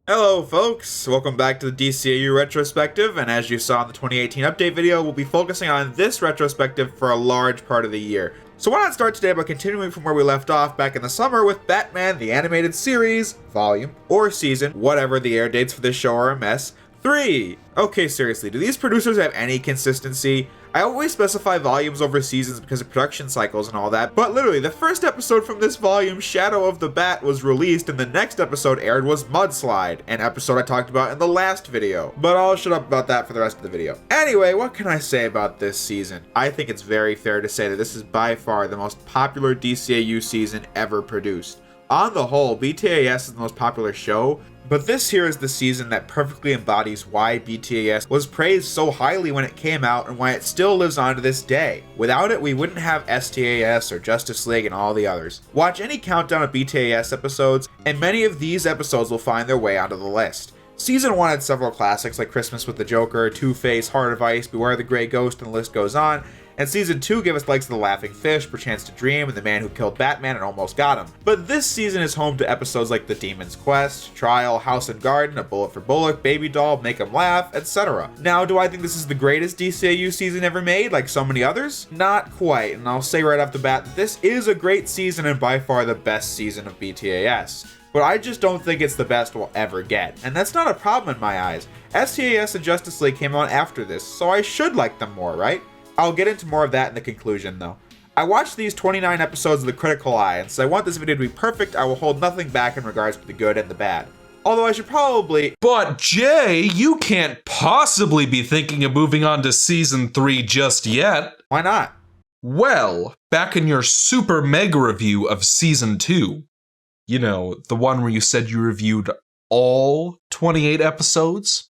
Hello folks, welcome back to the DCAU Retrospective, and as you saw in the 2018 update video, we'll be focusing on this retrospective for a large part of the year. So why not start today by continuing from where we left off back in the summer with Batman the Animated Series, Volume, or Season, whatever the air dates for this show are a mess, 3! Okay, seriously, do these producers have any consistency? I always specify volumes over seasons because of production cycles and all that, but literally, the first episode from this volume, Shadow of the Bat, was released and the next episode aired was Mudslide, an episode I talked about in the last video. But I'll shut up about that for the rest of the video. Anyway, what can I say about this season? I think it's very fair to say that this is by far the most popular DCAU season ever produced. On the whole, BTAS is the most popular show, but this here is the season that perfectly embodies why BTAS was praised so highly when it came out and why it still lives on to this day. Without it, we wouldn't have STAS or Justice League and all the others. Watch any countdown of BTAS episodes, and many of these episodes will find their way onto the list. Season 1 had several classics like Christmas with the Joker, Two-Face, Heart of Ice, Beware the Grey Ghost, and the list goes on. And Season 2 gave us likes of The Laughing Fish, Perchance to Dream, and The Man Who Killed Batman and Almost Got Him. But this season is home to episodes like The Demon's Quest, Trial, House and Garden, A Bullet for Bullock, Baby Doll, Make 'Em Laugh, etc. Now, do I think this is the greatest DCAU season ever made, like so many others? Not quite, and I'll say right off the bat that this is a great season and by far the best season of BTAS. But I just don't think it's the best we'll ever get, and that's not a problem in my eyes. STAS and Justice League came on after this, so I should like them more, right? I'll get into more of that in the conclusion, though. I watched these 29 episodes with a critical eye, and since I want this video to be perfect, I will hold nothing back in regards to the good and the bad. Although I should probably... But Jay, you can't possibly be thinking of moving on to Season 3 just yet. Why not? Well, back in your super mega review of Season 2, you know, the one where you said you reviewed all 28 episodes,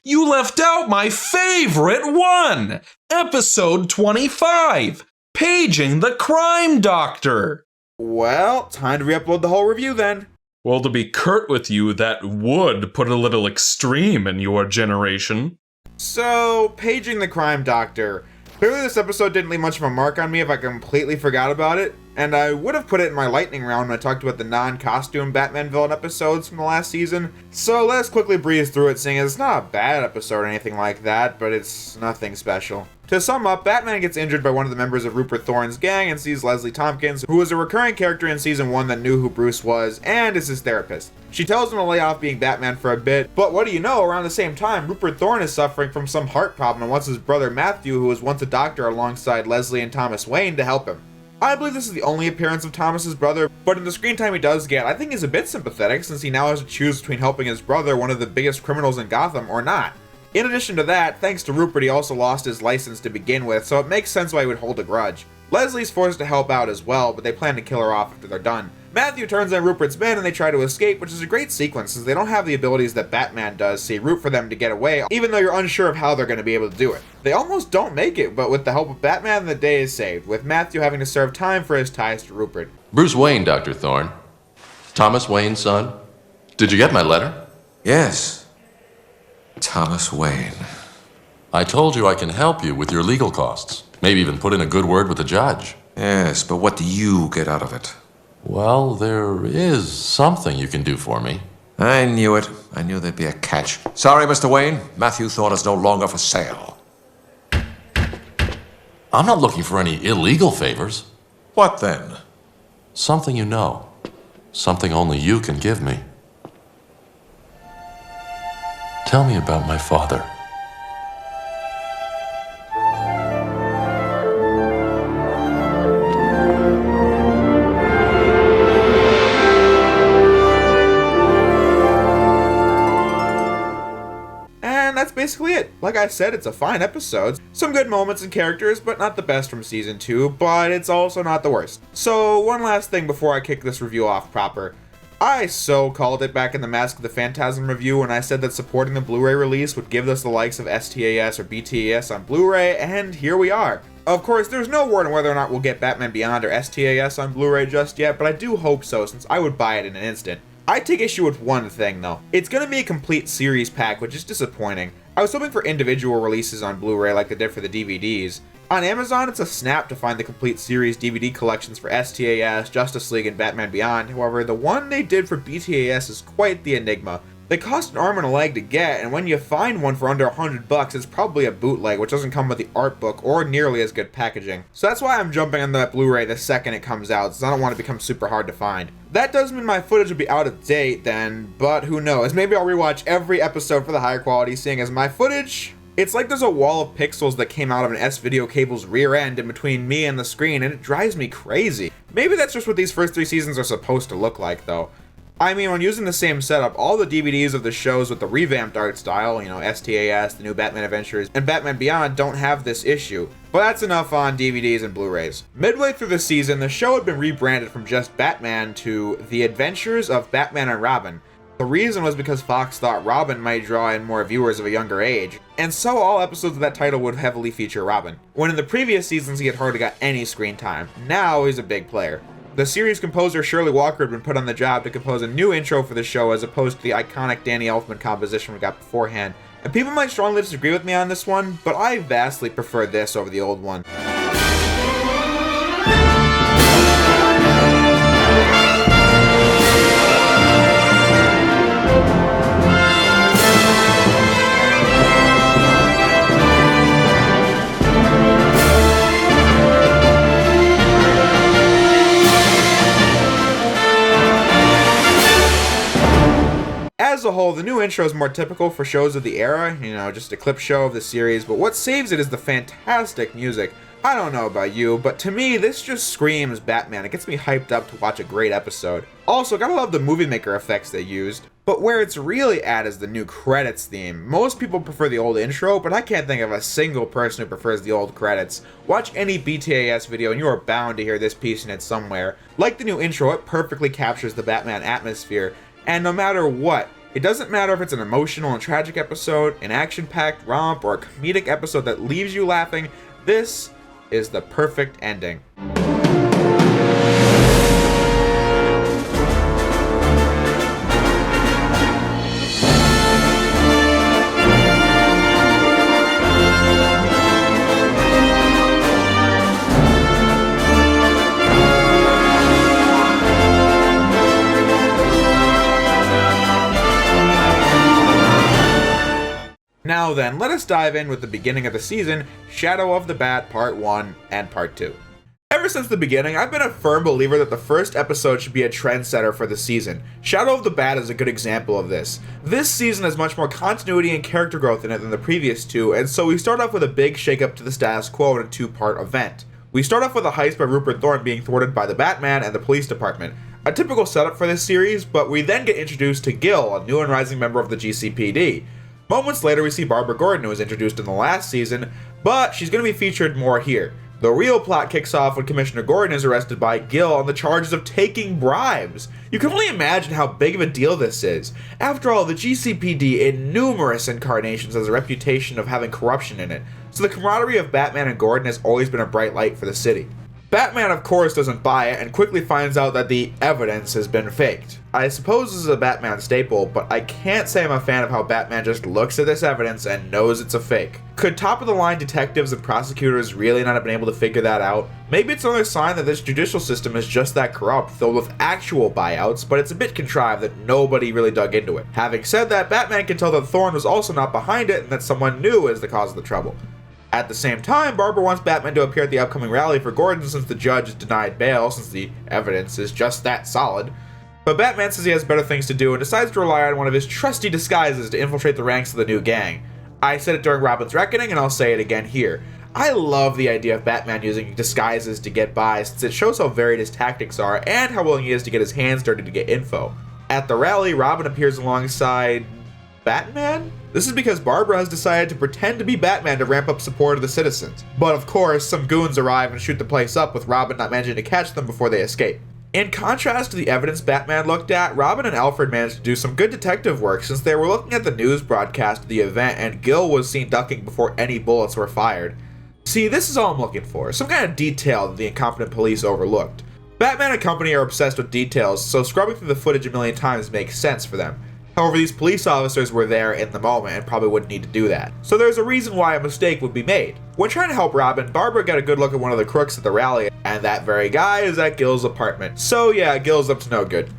you left out my favorite one! Episode 25! Paging the Crime Doctor! Well, time to re-upload the whole review then. Well, to be curt with you, that would put a little extreme in your generation. So, Paging the Crime Doctor. Clearly this episode didn't leave much of a mark on me if I completely forgot about it, and I would have put it in my lightning round when I talked about the non-costume Batman villain episodes from the last season. So let's quickly breeze through it, saying it's not a bad episode or anything like that, but it's nothing special. To sum up, Batman gets injured by one of the members of Rupert Thorne's gang and sees Leslie Tompkins, who was a recurring character in Season 1 that knew who Bruce was, and is his therapist. She tells him to lay off being Batman for a bit, but what do you know, around the same time, Rupert Thorne is suffering from some heart problem and wants his brother Matthew, who was once a doctor alongside Leslie and Thomas Wayne, to help him. I believe this is the only appearance of Thomas's brother, but in the screen time he does get, I think he's a bit sympathetic since he now has to choose between helping his brother, one of the biggest criminals in Gotham, or not. In addition to that, thanks to Rupert, he also lost his license to begin with, so it makes sense why he would hold a grudge. Leslie's forced to help out as well, but they plan to kill her off after they're done. Matthew turns on Rupert's men and they try to escape, which is a great sequence since they don't have the abilities that Batman does, so you root for them to get away, even though you're unsure of how they're going to be able to do it. They almost don't make it, but with the help of Batman, the day is saved, with Matthew having to serve time for his ties to Rupert. Bruce Wayne, Dr. Thorne. Thomas Wayne's son. Did you get my letter? Yes. Thomas Wayne. I told you I can help you with your legal costs. Maybe even put in a good word with the judge. Yes, but what do you get out of it? Well, there is something you can do for me. I knew it. I knew there'd be a catch. Sorry, Mr. Wayne. Matthew Thorne is no longer for sale. I'm not looking for any illegal favors. What then? Something you know. Something only you can give me. Tell me about my father. And that's basically it. Like I said, it's a fine episode. Some good moments and characters, but not the best from Season 2, but it's also not the worst. So, one last thing before I kick this review off proper. I so called it back in the Mask of the Phantasm review when I said that supporting the Blu-ray release would give us the likes of STAS or BTAS on Blu-ray, and here we are. Of course, there's no word on whether or not we'll get Batman Beyond or STAS on Blu-ray just yet, but I do hope so since I would buy it in an instant. I take issue with one thing though. It's gonna be a complete series pack, which is disappointing. I was hoping for individual releases on Blu-ray like they did for the DVDs. On Amazon, it's a snap to find the complete series DVD collections for STAS, Justice League, and Batman Beyond. However, the one they did for BTAS is quite the enigma. They cost an arm and a leg to get, and when you find one for under $100, it's probably a bootleg, which doesn't come with the art book or nearly as good packaging. So that's why I'm jumping on that Blu-ray the second it comes out, since I don't want it to become super hard to find. That does mean my footage will be out of date then, but who knows, maybe I'll rewatch every episode for the higher quality, seeing as my footage... It's like there's a wall of pixels that came out of an S-video cable's rear end in between me and the screen, and it drives me crazy. Maybe that's just what these first 3 seasons are supposed to look like, though. I mean, when using the same setup, all the DVDs of the shows with the revamped art style, STAS, the new Batman Adventures, and Batman Beyond don't have this issue. But that's enough on DVDs and Blu-rays. Midway through the season, the show had been rebranded from just Batman to The Adventures of Batman and Robin. The reason was because Fox thought Robin might draw in more viewers of a younger age, and so all episodes of that title would heavily feature Robin. When in the previous seasons he had hardly got any screen time, now he's a big player. The series composer Shirley Walker had been put on the job to compose a new intro for the show as opposed to the iconic Danny Elfman composition we got beforehand, and people might strongly disagree with me on this one, but I vastly prefer this over the old one. As a whole, the new intro is more typical for shows of the era, just a clip show of the series, but what saves it is the fantastic music. I don't know about you, but to me, this just screams Batman. It gets me hyped up to watch a great episode. Also, gotta love the movie maker effects they used. But where it's really at is the new credits theme. Most people prefer the old intro, but I can't think of a single person who prefers the old credits. Watch any BTAS video and you are bound to hear this piece in it somewhere. Like the new intro, it perfectly captures the Batman atmosphere, and no matter what, it doesn't matter if it's an emotional and tragic episode, an action-packed romp, or a comedic episode that leaves you laughing, this is the perfect ending. Now then, let us dive in with the beginning of the season, Shadow of the Bat Part 1 and Part 2. Ever since the beginning, I've been a firm believer that the first episode should be a trendsetter for the season. Shadow of the Bat is a good example of this. This season has much more continuity and character growth in it than the previous two, and so we start off with a big shakeup to the status quo in a 2-part event. We start off with a heist by Rupert Thorne being thwarted by the Batman and the police department. A typical setup for this series, but we then get introduced to Gil, a new and rising member of the GCPD. Moments later, we see Barbara Gordon, who was introduced in the last season, but she's going to be featured more here. The real plot kicks off when Commissioner Gordon is arrested by Gil on the charges of taking bribes. You can only imagine how big of a deal this is. After all, the GCPD in numerous incarnations has a reputation of having corruption in it, so the camaraderie of Batman and Gordon has always been a bright light for the city. Batman, of course, doesn't buy it and quickly finds out that the evidence has been faked. I suppose this is a Batman staple, but I can't say I'm a fan of how Batman just looks at this evidence and knows it's a fake. Could top-of-the-line detectives and prosecutors really not have been able to figure that out? Maybe it's another sign that this judicial system is just that corrupt, filled with actual buyouts, but it's a bit contrived that nobody really dug into it. Having said that, Batman can tell that Thorne was also not behind it and that someone new is the cause of the trouble. At the same time, Barbara wants Batman to appear at the upcoming rally for Gordon since the judge is denied bail since the evidence is just that solid. But Batman says he has better things to do and decides to rely on one of his trusty disguises to infiltrate the ranks of the new gang. I said it during Robin's Reckoning and I'll say it again here. I love the idea of Batman using disguises to get by since it shows how varied his tactics are and how willing he is to get his hands dirty to get info. At the rally, Robin appears alongside Batman? This is because Barbara has decided to pretend to be Batman to ramp up support of the citizens. But of course, some goons arrive and shoot the place up with Robin not managing to catch them before they escape. In contrast to the evidence Batman looked at, Robin and Alfred managed to do some good detective work since they were looking at the news broadcast of the event and Gil was seen ducking before any bullets were fired. See, this is all I'm looking for, some kind of detail that the incompetent police overlooked. Batman and company are obsessed with details, so scrubbing through the footage a million times makes sense for them. However, these police officers were there in the moment and probably wouldn't need to do that. So there's a reason why a mistake would be made. When trying to help Robin, Barbara got a good look at one of the crooks at the rally, and that very guy is at Gil's apartment. So yeah, Gil's up to no good.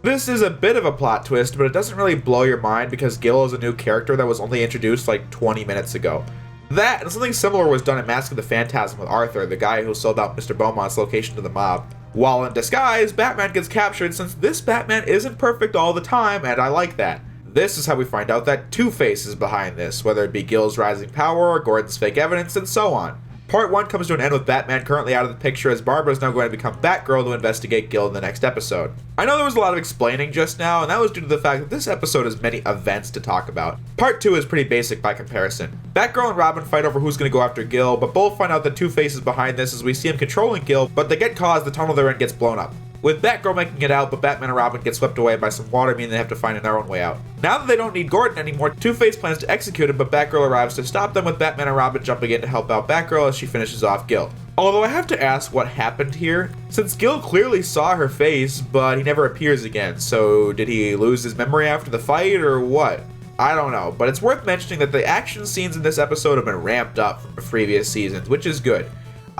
This is a bit of a plot twist, but it doesn't really blow your mind because Gil is a new character that was only introduced like 20 minutes ago. That and something similar was done in Mask of the Phantasm with Arthur, the guy who sold out Mr. Beaumont's location to the mob. While in disguise, Batman gets captured since this Batman isn't perfect all the time, and I like that. This is how we find out that Two-Face is behind this, whether it be Gil's rising power or Gordon's fake evidence, and so on. Part 1 comes to an end with Batman currently out of the picture as Barbara is now going to become Batgirl to investigate Gil in the next episode. I know there was a lot of explaining just now, and that was due to the fact that this episode has many events to talk about. Part 2 is pretty basic by comparison. Batgirl and Robin fight over who's going to go after Gil, but both find out that Two-Face is behind this as we see him controlling Gil, but they get caught as the tunnel they're in gets blown up. With Batgirl making it out, but Batman and Robin get swept away by some water, meaning they have to find their own way out. Now that they don't need Gordon anymore, Two-Face plans to execute him, but Batgirl arrives to stop them with Batman and Robin jumping in to help out Batgirl as she finishes off Gil. Although I have to ask what happened here, since Gil clearly saw her face, but he never appears again, so did he lose his memory after the fight, or what? I don't know, but it's worth mentioning that the action scenes in this episode have been ramped up from previous seasons, which is good.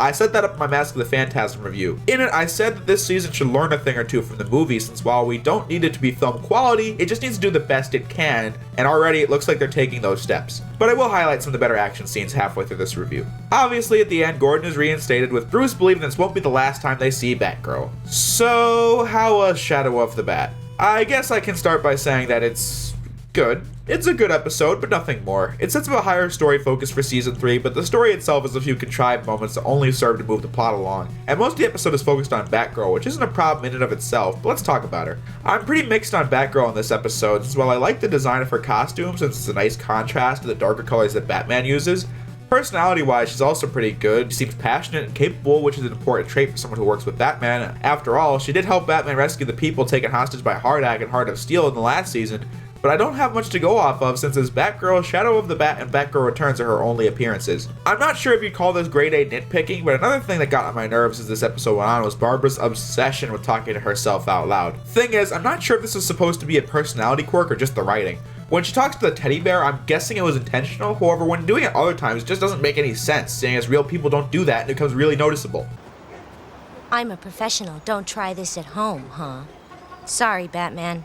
I set that up in my Mask of the Phantasm review. In it, I said that this season should learn a thing or two from the movie, since while we don't need it to be film quality, it just needs to do the best it can, and already it looks like they're taking those steps. But I will highlight some of the better action scenes halfway through this review. Obviously, at the end, Gordon is reinstated, with Bruce believing this won't be the last time they see Batgirl. So, how was Shadow of the Bat? I guess I can start by saying that it's good. It's a good episode, but nothing more. It sets up a higher story focus for season 3, but the story itself has a few contrived moments that only serve to move the plot along. And most of the episode is focused on Batgirl, which isn't a problem in and of itself, but let's talk about her. I'm pretty mixed on Batgirl in this episode, since while I like the design of her costume since it's a nice contrast to the darker colors that Batman uses, personality-wise, she's also pretty good. She seems passionate and capable, which is an important trait for someone who works with Batman. After all, she did help Batman rescue the people taken hostage by Hardak and Heart of Steel in the last season, but I don't have much to go off of since as Batgirl, Shadow of the Bat, and Batgirl Returns are her only appearances. I'm not sure if you'd call this grade A nitpicking, but another thing that got on my nerves as this episode went on was Barbara's obsession with talking to herself out loud. Thing is, I'm not sure if this is supposed to be a personality quirk or just the writing. When she talks to the teddy bear, I'm guessing it was intentional, however, when doing it other times, it just doesn't make any sense, seeing as real people don't do that and it becomes really noticeable. I'm a professional. Don't try this at home, huh? Sorry, Batman.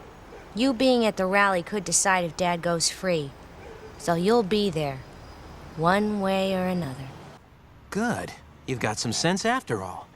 You being at the rally could decide if Dad goes free. So you'll be there, one way or another. Good. You've got some sense after all.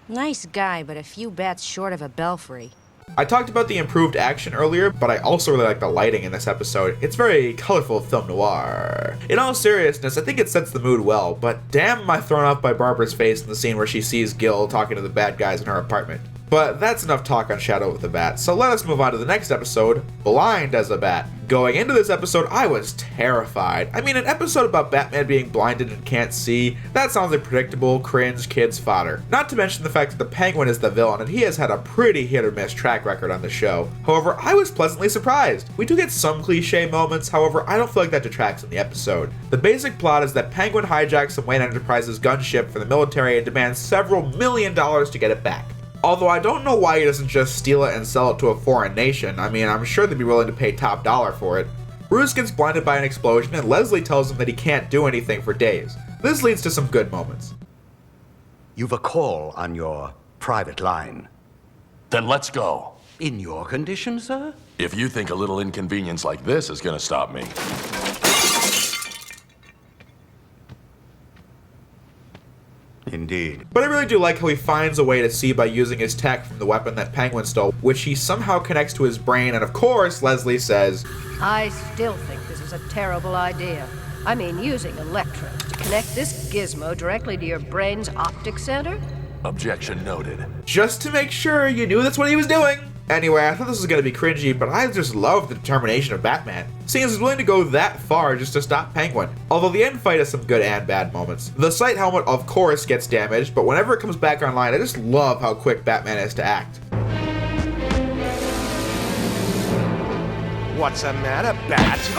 Nice guy, but a few bats short of a belfry. I talked about the improved action earlier, but I also really like the lighting in this episode. It's very colorful film noir. In all seriousness, I think it sets the mood well, but damn am I thrown off by Barbara's face in the scene where she sees Gil talking to the bad guys in her apartment. But that's enough talk on Shadow of the Bat, so let us move on to the next episode, Blind as a Bat. Going into this episode, I was terrified. I mean, an episode about Batman being blinded and can't see, that sounds like predictable, cringe, kids fodder. Not to mention the fact that the Penguin is the villain, and he has had a pretty hit-or-miss track record on the show. However, I was pleasantly surprised. We do get some cliche moments, however, I don't feel like that detracts in the episode. The basic plot is that Penguin hijacks some Wayne Enterprises gunship for the military and demands several $1 million to get it back. Although I don't know why he doesn't just steal it and sell it to a foreign nation. I mean, I'm sure they'd be willing to pay top dollar for it. Bruce gets blinded by an explosion and Leslie tells him that he can't do anything for days. This leads to some good moments. You've a call on your private line. Then let's go. In your condition, sir? If you think a little inconvenience like this is gonna stop me. Indeed. But I really do like how he finds a way to see by using his tech from the weapon that Penguin stole, which he somehow connects to his brain, and of course, Leslie says, I still think this is a terrible idea. I mean, using electrodes to connect this gizmo directly to your brain's optic center? Objection noted. just to make sure you knew that's what he was doing. Anyway, I thought this was going to be cringy, but I just love the determination of Batman, seeing as he's willing to go that far just to stop Penguin. Although the end fight has some good and bad moments. The sight helmet, of course, gets damaged, but whenever it comes back online, I just love how quick Batman is to act. What's the matter, Bat?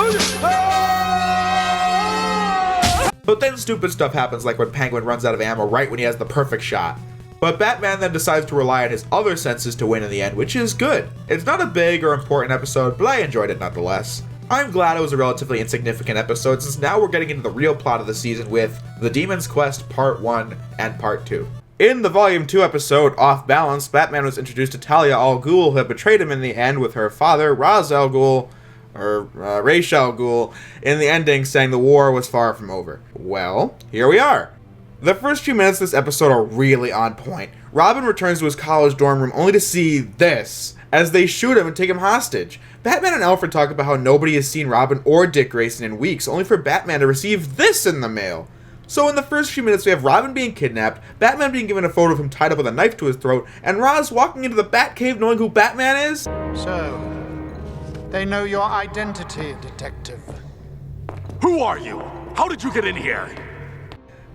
But then stupid stuff happens, like when Penguin runs out of ammo right when he has the perfect shot. But Batman then decides to rely on his other senses to win in the end, which is good. It's not a big or important episode, but I enjoyed it nonetheless. I'm glad it was a relatively insignificant episode, since now we're getting into the real plot of the season with The Demon's Quest Part 1 and Part 2. In the Volume 2 episode, Off Balance, Batman was introduced to Talia al Ghul, who had betrayed him in the end, with her father, Ra's al Ghul, Ra's al Ghul, in the ending saying the war was far from over. Well, here we are. The first few minutes of this episode are really on point. Robin returns to his college dorm room only to see this, as they shoot him and take him hostage. Batman and Alfred talk about how nobody has seen Robin or Dick Grayson in weeks, only for Batman to receive this in the mail. So in the first few minutes we have Robin being kidnapped, Batman being given a photo of him tied up with a knife to his throat, and Ra's walking into the Batcave knowing who Batman is? So, they know your identity, Detective. Who are you? How did you get in here?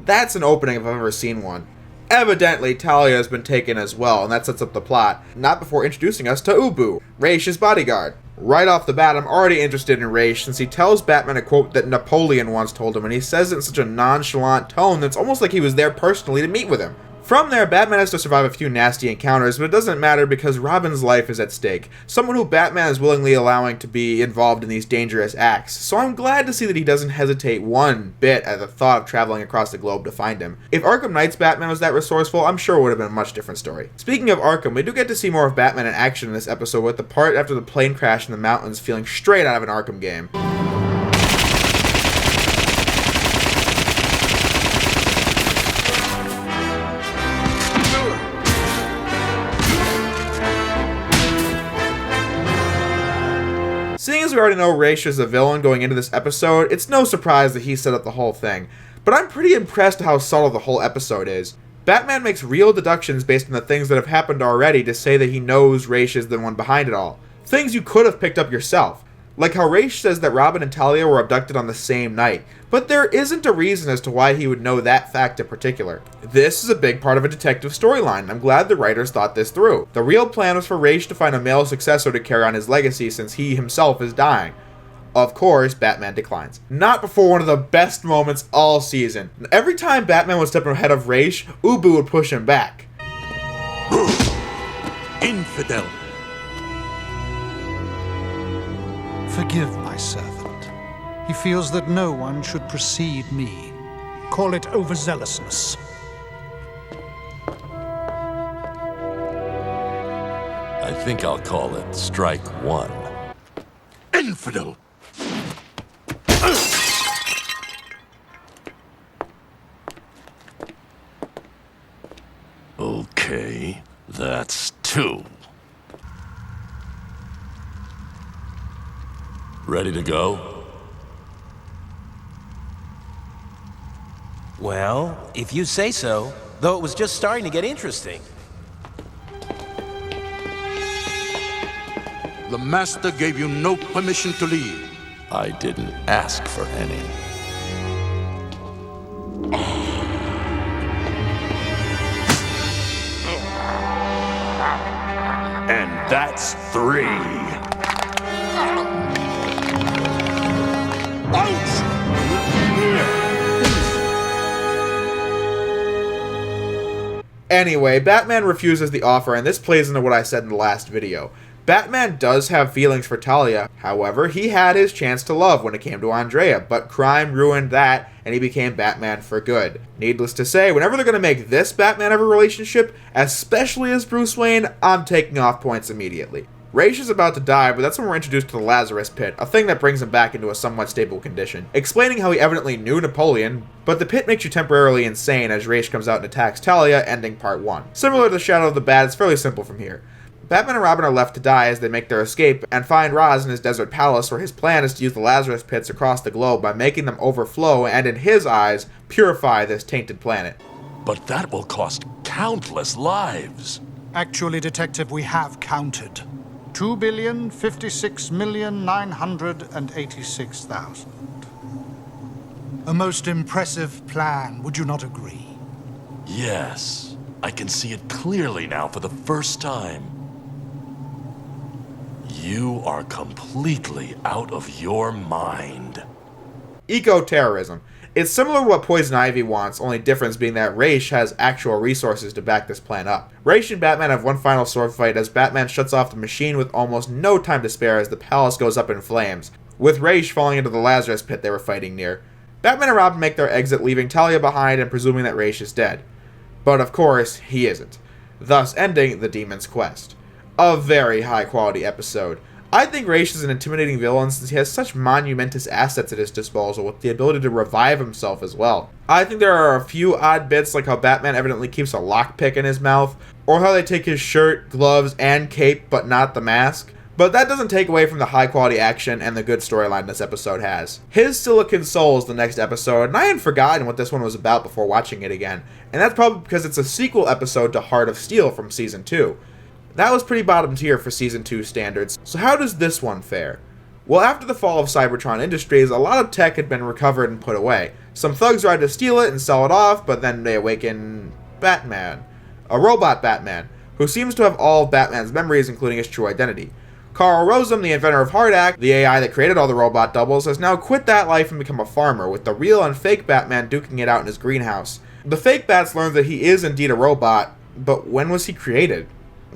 That's an opening if I've ever seen one. Evidently, Talia has been taken as well, and that sets up the plot, not before introducing us to Ubu, Raish's bodyguard. Right off the bat, I'm already interested in Raish, since he tells Batman a quote that Napoleon once told him, and he says it in such a nonchalant tone that it's almost like he was there personally to meet with him. From there, Batman has to survive a few nasty encounters, but it doesn't matter because Robin's life is at stake. Someone who Batman is willingly allowing to be involved in these dangerous acts. So I'm glad to see that he doesn't hesitate one bit at the thought of traveling across the globe to find him. If Arkham Knight's Batman was that resourceful, I'm sure it would have been a much different story. Speaking of Arkham, we do get to see more of Batman in action in this episode, with the part after the plane crash in the mountains feeling straight out of an Arkham game. Seeing as we already know Raish is a villain going into this episode, it's no surprise that he set up the whole thing. But I'm pretty impressed at how subtle the whole episode is. Batman makes real deductions based on the things that have happened already to say that he knows Raish is the one behind it all. Things you could have picked up yourself. Like how Raish says that Robin and Talia were abducted on the same night, but there isn't a reason as to why he would know that fact in particular. This is a big part of a detective storyline, and I'm glad the writers thought this through. The real plan was for Raish to find a male successor to carry on his legacy since he himself is dying. Of course, Batman declines. Not before one of the best moments all season. Every time Batman would step ahead of Raish, Ubu would push him back. Infidel. Forgive my servant. He feels that no one should precede me. Call it overzealousness. I think I'll call it strike one. Infidel. Okay, that's two. Ready to go? Well, if you say so, though it was just starting to get interesting. The Master gave you no permission to leave. I didn't ask for any. And that's three. Anyway, Batman refuses the offer, and this plays into what I said in the last video. Batman does have feelings for Talia, however, he had his chance to love when it came to Andrea, but crime ruined that, and he became Batman for good. Needless to say, whenever they're going to make this Batman have a relationship, especially as Bruce Wayne, I'm taking off points immediately. Raish is about to die, but that's when we're introduced to the Lazarus Pit, a thing that brings him back into a somewhat stable condition, explaining how he evidently knew Napoleon, but the pit makes you temporarily insane as Raish comes out and attacks Talia, ending part 1. Similar to the Shadow of the Bat, it's fairly simple from here. Batman and Robin are left to die as they make their escape and find Ra's in his desert palace, where his plan is to use the Lazarus Pits across the globe by making them overflow and, in his eyes, purify this tainted planet. But that will cost countless lives. Actually, Detective, we have counted. 2,056,986,000. A most impressive plan, would you not agree? Yes, I can see it clearly now for the first time. You are completely out of your mind. Eco-terrorism. It's similar to what Poison Ivy wants, only difference being that Ra's has actual resources to back this plan up. Ra's and Batman have one final sword fight as Batman shuts off the machine with almost no time to spare as the palace goes up in flames, with Ra's falling into the Lazarus pit they were fighting near. Batman and Robin make their exit, leaving Talia behind and presuming that Ra's is dead. But of course, he isn't, thus ending the Demon's Quest. A very high quality episode. I think Ra's is an intimidating villain since he has such monumentous assets at his disposal with the ability to revive himself as well. I think there are a few odd bits like how Batman evidently keeps a lockpick in his mouth, or how they take his shirt, gloves, and cape but not the mask. But that doesn't take away from the high quality action and the good storyline this episode has. His Silicon Soul is the next episode, and I had forgotten what this one was about before watching it again, and that's probably because it's a sequel episode to Heart of Steel from Season 2. That was pretty bottom tier for Season 2 standards, so how does this one fare? Well, after the fall of Cybertron Industries, a lot of tech had been recovered and put away. Some thugs tried to steal it and sell it off, but then they awaken Batman. A robot Batman, who seems to have all of Batman's memories, including his true identity. Carl Rosum, the inventor of Hardak, the AI that created all the robot doubles, has now quit that life and become a farmer, with the real and fake Batman duking it out in his greenhouse. The fake Bats learns that he is indeed a robot, but when was he created?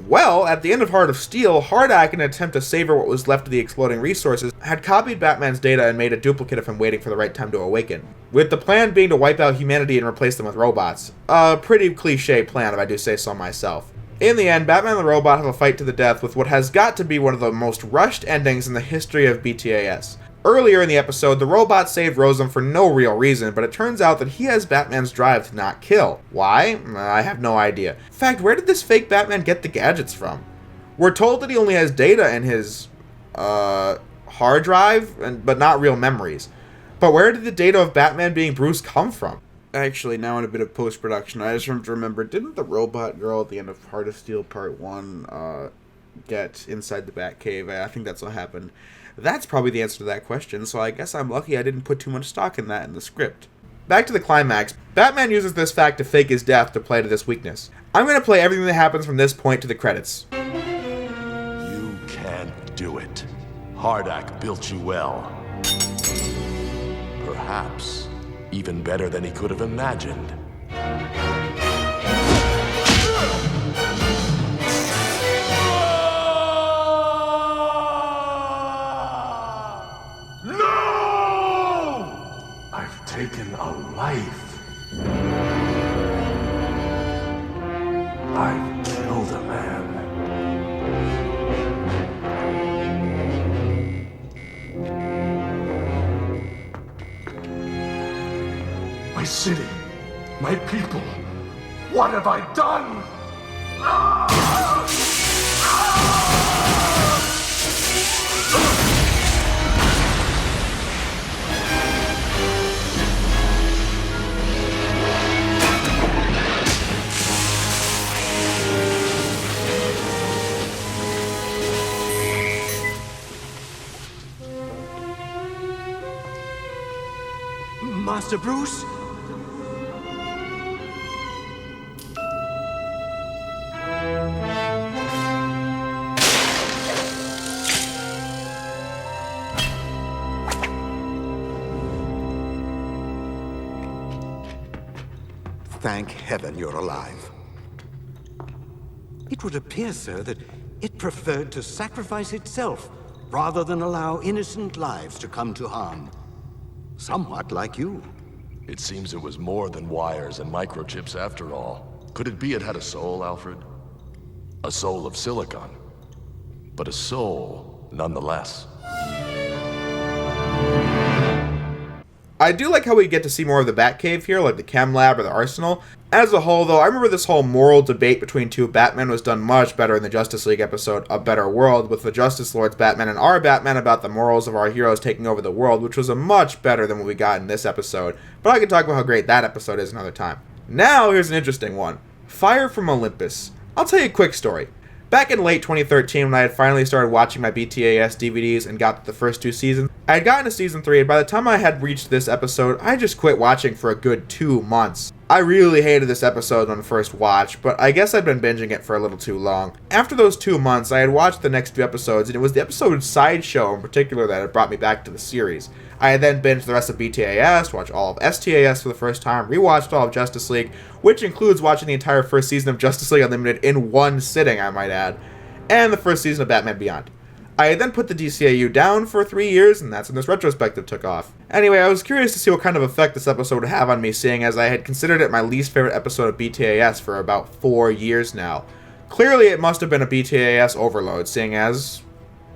Well, at the end of Heart of Steel, Hardak, in an attempt to savor what was left of the exploding resources, had copied Batman's data and made a duplicate of him waiting for the right time to awaken, with the plan being to wipe out humanity and replace them with robots. A pretty cliche plan, if I do say so myself. In the end, Batman and the robot have a fight to the death with what has got to be one of the most rushed endings in the history of BTAS. Earlier in the episode, the robot saved Rosum for no real reason, but it turns out that he has Batman's drive to not kill. Why? I have no idea. In fact, where did this fake Batman get the gadgets from? We're told that he only has data in his, hard drive, but not real memories. But where did the data of Batman being Bruce come from? Actually, now in a bit of post-production, I just remember, didn't the robot girl at the end of Heart of Steel Part 1 get inside the Batcave? I think that's what happened. That's probably the answer to that question, so I guess I'm lucky I didn't put too much stock in that in the script. Back to the climax, Batman uses this fact to fake his death to play to this weakness. I'm going to play everything that happens from this point to the credits. You can't do it. Hardak built you well. Perhaps even better than he could have imagined. No! I've taken a life. I've killed a man. My city, my people, what have I done? Master Bruce? Thank heaven you're alive. It would appear, sir, that it preferred to sacrifice itself rather than allow innocent lives to come to harm. Somewhat like you. It seems it was more than wires and microchips after all. Could it be it had a soul, Alfred? A soul of silicon. But a soul, nonetheless. I do like how we get to see more of the Batcave here, like the Chem Lab or the Arsenal. As a whole, though, I remember this whole moral debate between two Batman was done much better in the Justice League episode A Better World, with the Justice Lord's Batman and our Batman about the morals of our heroes taking over the world, which was a much better than what we got in this episode. But I can talk about how great that episode is another time. Now, here's an interesting one. Fire from Olympus. I'll tell you a quick story. Back in late 2013, when I had finally started watching my BTAS DVDs and got to the first two seasons, I had gotten to season 3, and by the time I had reached this episode, I just quit watching for a good 2 months. I really hated this episode on first watch, but I guess I'd been binging it for a little too long. After those 2 months, I had watched the next few episodes, and it was the episode Sideshow in particular that had brought me back to the series. I then binged the rest of BTAS, watched all of STAS for the first time, rewatched all of Justice League, which includes watching the entire first season of Justice League Unlimited in one sitting, I might add, and the first season of Batman Beyond. I then put the DCAU down for 3 years, and that's when this retrospective took off. Anyway, I was curious to see what kind of effect this episode would have on me, seeing as I had considered it my least favorite episode of BTAS for about 4 years now. Clearly, it must have been a BTAS overload, seeing as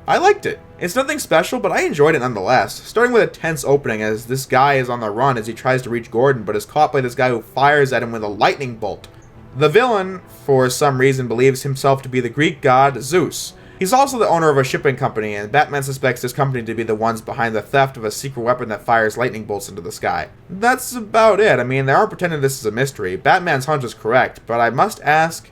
I liked it. It's nothing special, but I enjoyed it nonetheless, starting with a tense opening as this guy is on the run as he tries to reach Gordon, but is caught by this guy who fires at him with a lightning bolt. The villain, for some reason, believes himself to be the Greek god Zeus. He's also the owner of a shipping company, and Batman suspects this company to be the ones behind the theft of a secret weapon that fires lightning bolts into the sky. That's about it. I mean, they aren't pretending this is a mystery. Batman's hunch is correct, but I must ask,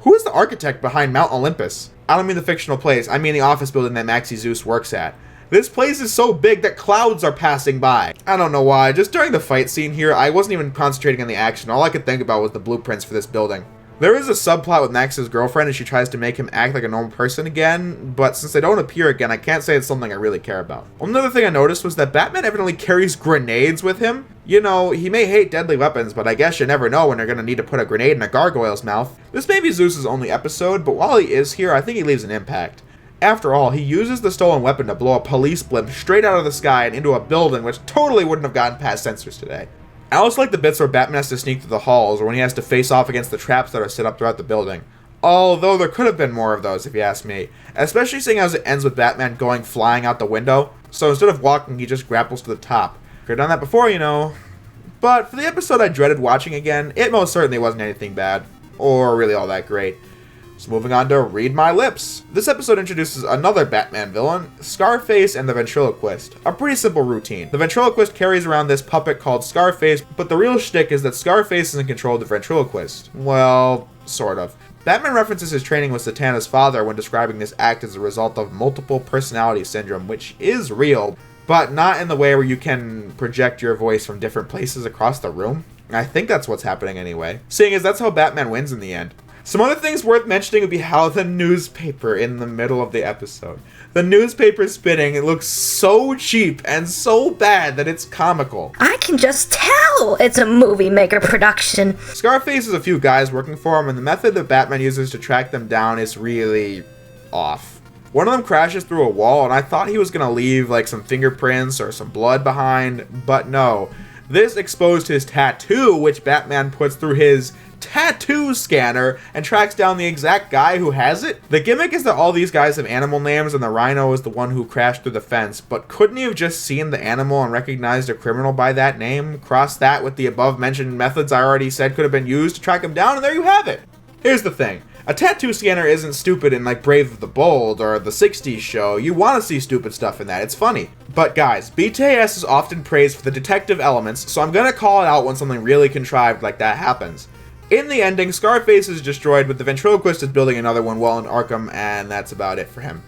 who is the architect behind Mount Olympus? I don't mean the fictional place, I mean the office building that Maxie Zeus works at. This place is so big that clouds are passing by. I don't know why, just during the fight scene here, I wasn't even concentrating on the action. All I could think about was the blueprints for this building. There is a subplot with Max's girlfriend and she tries to make him act like a normal person again, but since they don't appear again, I can't say it's something I really care about. Another thing I noticed was that Batman evidently carries grenades with him. You know, he may hate deadly weapons, but I guess you never know when you're going to need to put a grenade in a gargoyle's mouth. This may be Zeus's only episode, but while he is here, I think he leaves an impact. After all, he uses the stolen weapon to blow a police blimp straight out of the sky and into a building which totally wouldn't have gotten past sensors today. I also like the bits where Batman has to sneak through the halls or when he has to face off against the traps that are set up throughout the building. Although there could have been more of those if you ask me. Especially seeing as it ends with Batman going flying out the window. So instead of walking, he just grapples to the top. If you've done that before, you know. But for the episode I dreaded watching again, it most certainly wasn't anything bad. Or really all that great. So moving on to Read My Lips. This episode introduces another Batman villain, Scarface and the Ventriloquist. A pretty simple routine. The Ventriloquist carries around this puppet called Scarface, but the real shtick is that Scarface is in control of the Ventriloquist. Well, sort of. Batman references his training with Satana's father when describing this act as a result of multiple personality syndrome, which is real, but not in the way where you can project your voice from different places across the room. I think that's what's happening anyway, seeing as that's how Batman wins in the end. Some other things worth mentioning would be how the newspaper in the middle of the episode. The newspaper spinning, it looks so cheap and so bad that it's comical. I can just tell it's a movie maker production. Scarface has a few guys working for him, and the method that Batman uses to track them down is really off. One of them crashes through a wall, and I thought he was going to leave like some fingerprints or some blood behind, but no. This exposed his tattoo, which Batman puts through his tattoo scanner and tracks down the exact guy who has it. The gimmick is that all these guys have animal names and the rhino is the one who crashed through the fence, but couldn't he have just seen the animal and recognized a criminal by that name? Cross that with the above mentioned methods I already said could have been used to track him down, and there you have it. Here's the thing. A tattoo scanner isn't stupid in like Brave of the Bold or the 60s show. You want to see stupid stuff in that. It's funny. But guys, BTAS is often praised for the detective elements, so I'm gonna call it out when something really contrived like that happens. In the ending, Scarface is destroyed, but the Ventriloquist is building another one well in Arkham, and that's about it for him.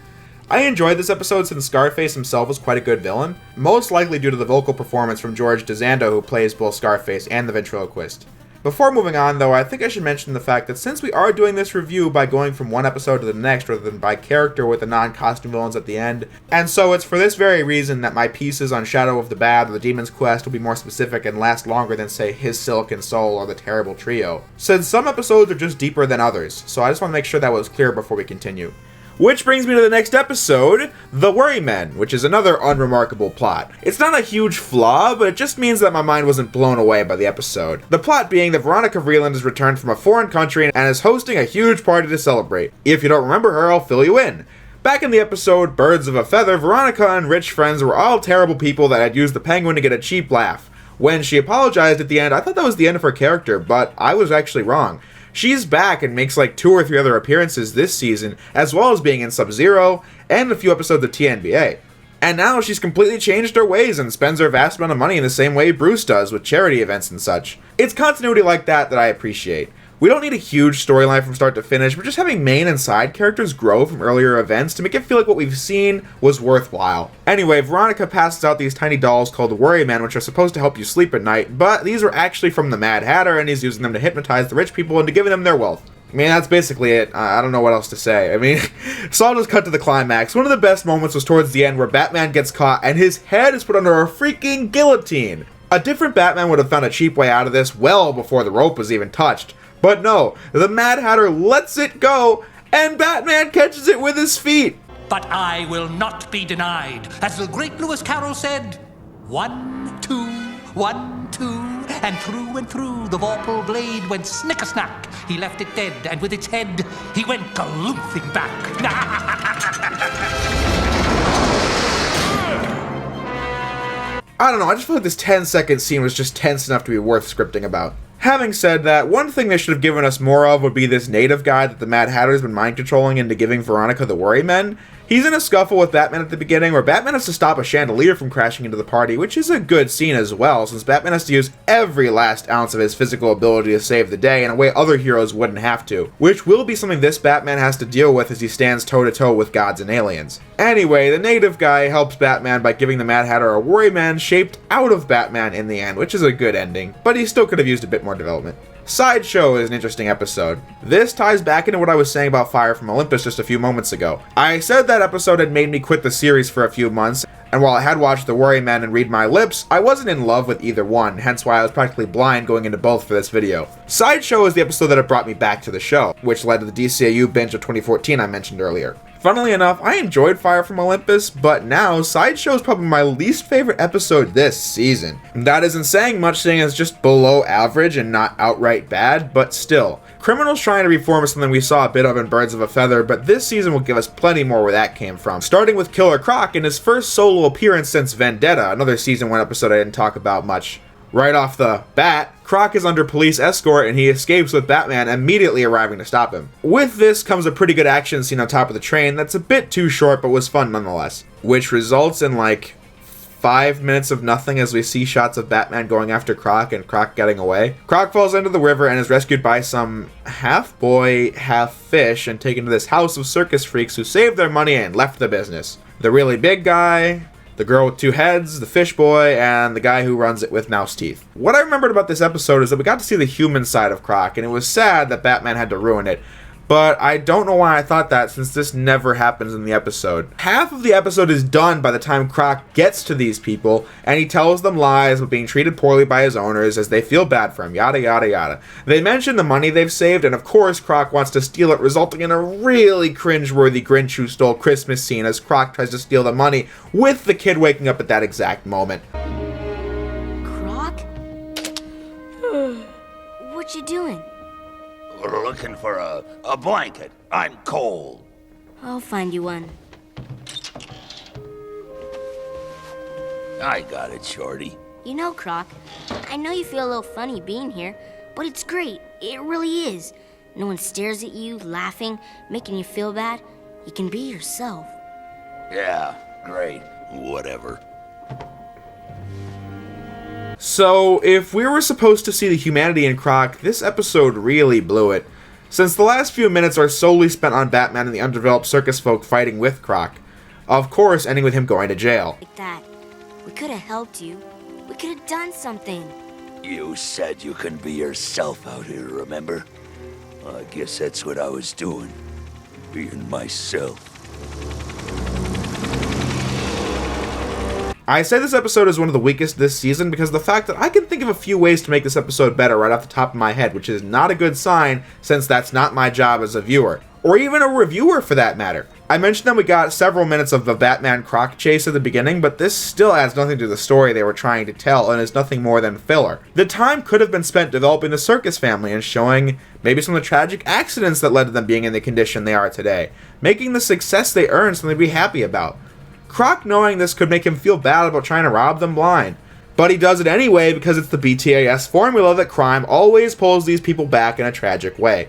I enjoyed this episode since Scarface himself was quite a good villain, most likely due to the vocal performance from George DeZando, who plays both Scarface and the Ventriloquist. Before moving on, though, I think I should mention the fact that since we are doing this review by going from one episode to the next rather than by character with the non-costume villains at the end, and so it's for this very reason that my pieces on Shadow of the Bad or the Demon's Quest will be more specific and last longer than, say, His Silicon Soul or the Terrible Trio, since some episodes are just deeper than others, so I just want to make sure that was clear before we continue. Which brings me to the next episode, The Worrymen, which is another unremarkable plot. It's not a huge flaw, but it just means that my mind wasn't blown away by the episode. The plot being that Veronica Vreeland has returned from a foreign country and is hosting a huge party to celebrate. If you don't remember her, I'll fill you in. Back in the episode Birds of a Feather, Veronica and rich friends were all terrible people that had used the penguin to get a cheap laugh. When she apologized at the end, I thought that was the end of her character, but I was actually wrong. She's back and makes like 2 or 3 other appearances this season, as well as being in Sub-Zero and a few episodes of TNBA. And now she's completely changed her ways and spends her vast amount of money in the same way Bruce does with charity events and such. It's continuity like that I appreciate. We don't need a huge storyline from start to finish, but just having main and side characters grow from earlier events to make it feel like what we've seen was worthwhile. Anyway, Veronica passes out these tiny dolls called the Worrymen, which are supposed to help you sleep at night, but these are actually from the Mad Hatter, and he's using them to hypnotize the rich people into giving them their wealth. I mean, that's basically it. I don't know what else to say. I mean, so I'll just cut to the climax. One of the best moments was towards the end where Batman gets caught and his head is put under a freaking guillotine. A different Batman would have found a cheap way out of this well before the rope was even touched. But no, the Mad Hatter lets it go and Batman catches it with his feet. But I will not be denied. As the great Lewis Carroll said, 1, 2, 1, 2, and through the vorpal blade went snicker-snack. He left it dead, and with its head, he went galumphing back. I don't know, I just feel like this 10-second scene was just tense enough to be worth scripting about. Having said that, one thing they should have given us more of would be this native guy that the Mad Hatter's been mind-controlling into giving Veronica the Worry Men. He's in a scuffle with Batman at the beginning, where Batman has to stop a chandelier from crashing into the party, which is a good scene as well, since Batman has to use every last ounce of his physical ability to save the day in a way other heroes wouldn't have to, which will be something this Batman has to deal with as he stands toe-to-toe with gods and aliens. Anyway, the native guy helps Batman by giving the Mad Hatter a Worry Man shaped out of Batman in the end, which is a good ending, but he still could have used a bit more development. Sideshow is an interesting episode. This ties back into what I was saying about Fire from Olympus just a few moments ago. I said that episode had made me quit the series for a few months, and while I had watched The Worry Men and Read My Lips, I wasn't in love with either one, hence why I was practically blind going into both for this video. Sideshow is the episode that had brought me back to the show, which led to the DCAU binge of 2014 I mentioned earlier. Funnily enough, I enjoyed Fire from Olympus, but now Sideshow is probably my least favorite episode this season. That isn't saying much, seeing as just below average and not outright bad, but still. Criminals trying to reform is something we saw a bit of in Birds of a Feather, but this season will give us plenty more where that came from. Starting with Killer Croc in his first solo appearance since Vendetta, another season 1 episode I didn't talk about much. Right off the bat, Croc is under police escort and he escapes with Batman immediately arriving to stop him. With this comes a pretty good action scene on top of the train that's a bit too short but was fun nonetheless, which results in like 5 minutes of nothing as we see shots of Batman going after Croc and Croc getting away. Croc falls into the river and is rescued by some half boy, half fish and taken to this house of circus freaks who saved their money and left the business. The really big guy, the girl with 2 heads, the fish boy, and the guy who runs it with mouse teeth. What I remembered about this episode is that we got to see the human side of Croc, and it was sad that Batman had to ruin it. But I don't know why I thought that, since this never happens in the episode. Half of the episode is done by the time Croc gets to these people, and he tells them lies about being treated poorly by his owners as they feel bad for him, yada yada yada. They mention the money they've saved, and of course Croc wants to steal it, resulting in a really cringeworthy Grinch Who Stole Christmas scene as Croc tries to steal the money, with the kid waking up at that exact moment. Croc? What you doing? We're looking for a blanket. I'm cold. I'll find you one. I got it, Shorty. You know, Croc, I know you feel a little funny being here, but it's great. It really is. No one stares at you, laughing, making you feel bad. You can be yourself. Yeah, great. Whatever. So, if we were supposed to see the humanity in Croc, this episode really blew it, since the last few minutes are solely spent on Batman and the undeveloped circus folk fighting with Croc. Of course, ending with him going to jail. Like that. We could have helped you. We could have done something. You said you can be yourself out here, remember? I guess that's what I was doing. Being myself. I say this episode is one of the weakest this season because of the fact that I can think of a few ways to make this episode better right off the top of my head, which is not a good sign since that's not my job as a viewer, or even a reviewer for that matter. I mentioned that we got several minutes of the Batman Croc chase at the beginning, but this still adds nothing to the story they were trying to tell and is nothing more than filler. The time could have been spent developing the circus family and showing maybe some of the tragic accidents that led to them being in the condition they are today, making the success they earned something to be happy about. Croc knowing this could make him feel bad about trying to rob them blind. But he does it anyway because it's the BTAS formula that crime always pulls these people back in a tragic way.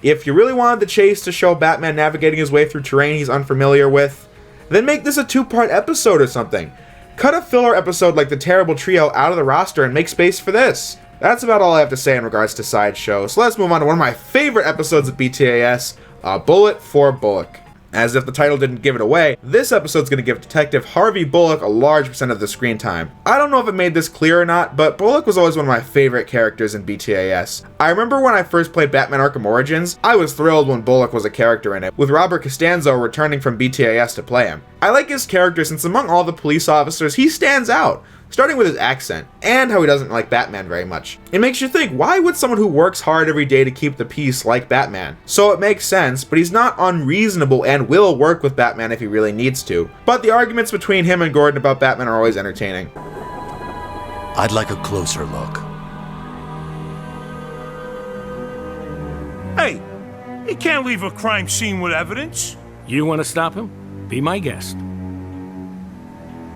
If you really wanted the chase to show Batman navigating his way through terrain he's unfamiliar with, then make this a 2-part episode or something. Cut a filler episode like the Terrible Trio out of the roster and make space for this. That's about all I have to say in regards to Sideshow, so let's move on to one of my favorite episodes of BTAS, Bullet for Bullock. As if the title didn't give it away, this episode's going to give Detective Harvey Bullock a large percent of the screen time. I don't know if it made this clear or not, but Bullock was always one of my favorite characters in BTAS. I remember when I first played Batman Arkham Origins, I was thrilled when Bullock was a character in it, with Robert Costanzo returning from BTAS to play him. I like his character since among all the police officers, he stands out, starting with his accent, and how he doesn't like Batman very much. It makes you think, why would someone who works hard every day to keep the peace like Batman? So it makes sense, but he's not unreasonable and will work with Batman if he really needs to. But the arguments between him and Gordon about Batman are always entertaining. I'd like a closer look. Hey, he can't leave a crime scene with evidence. You want to stop him? Be my guest.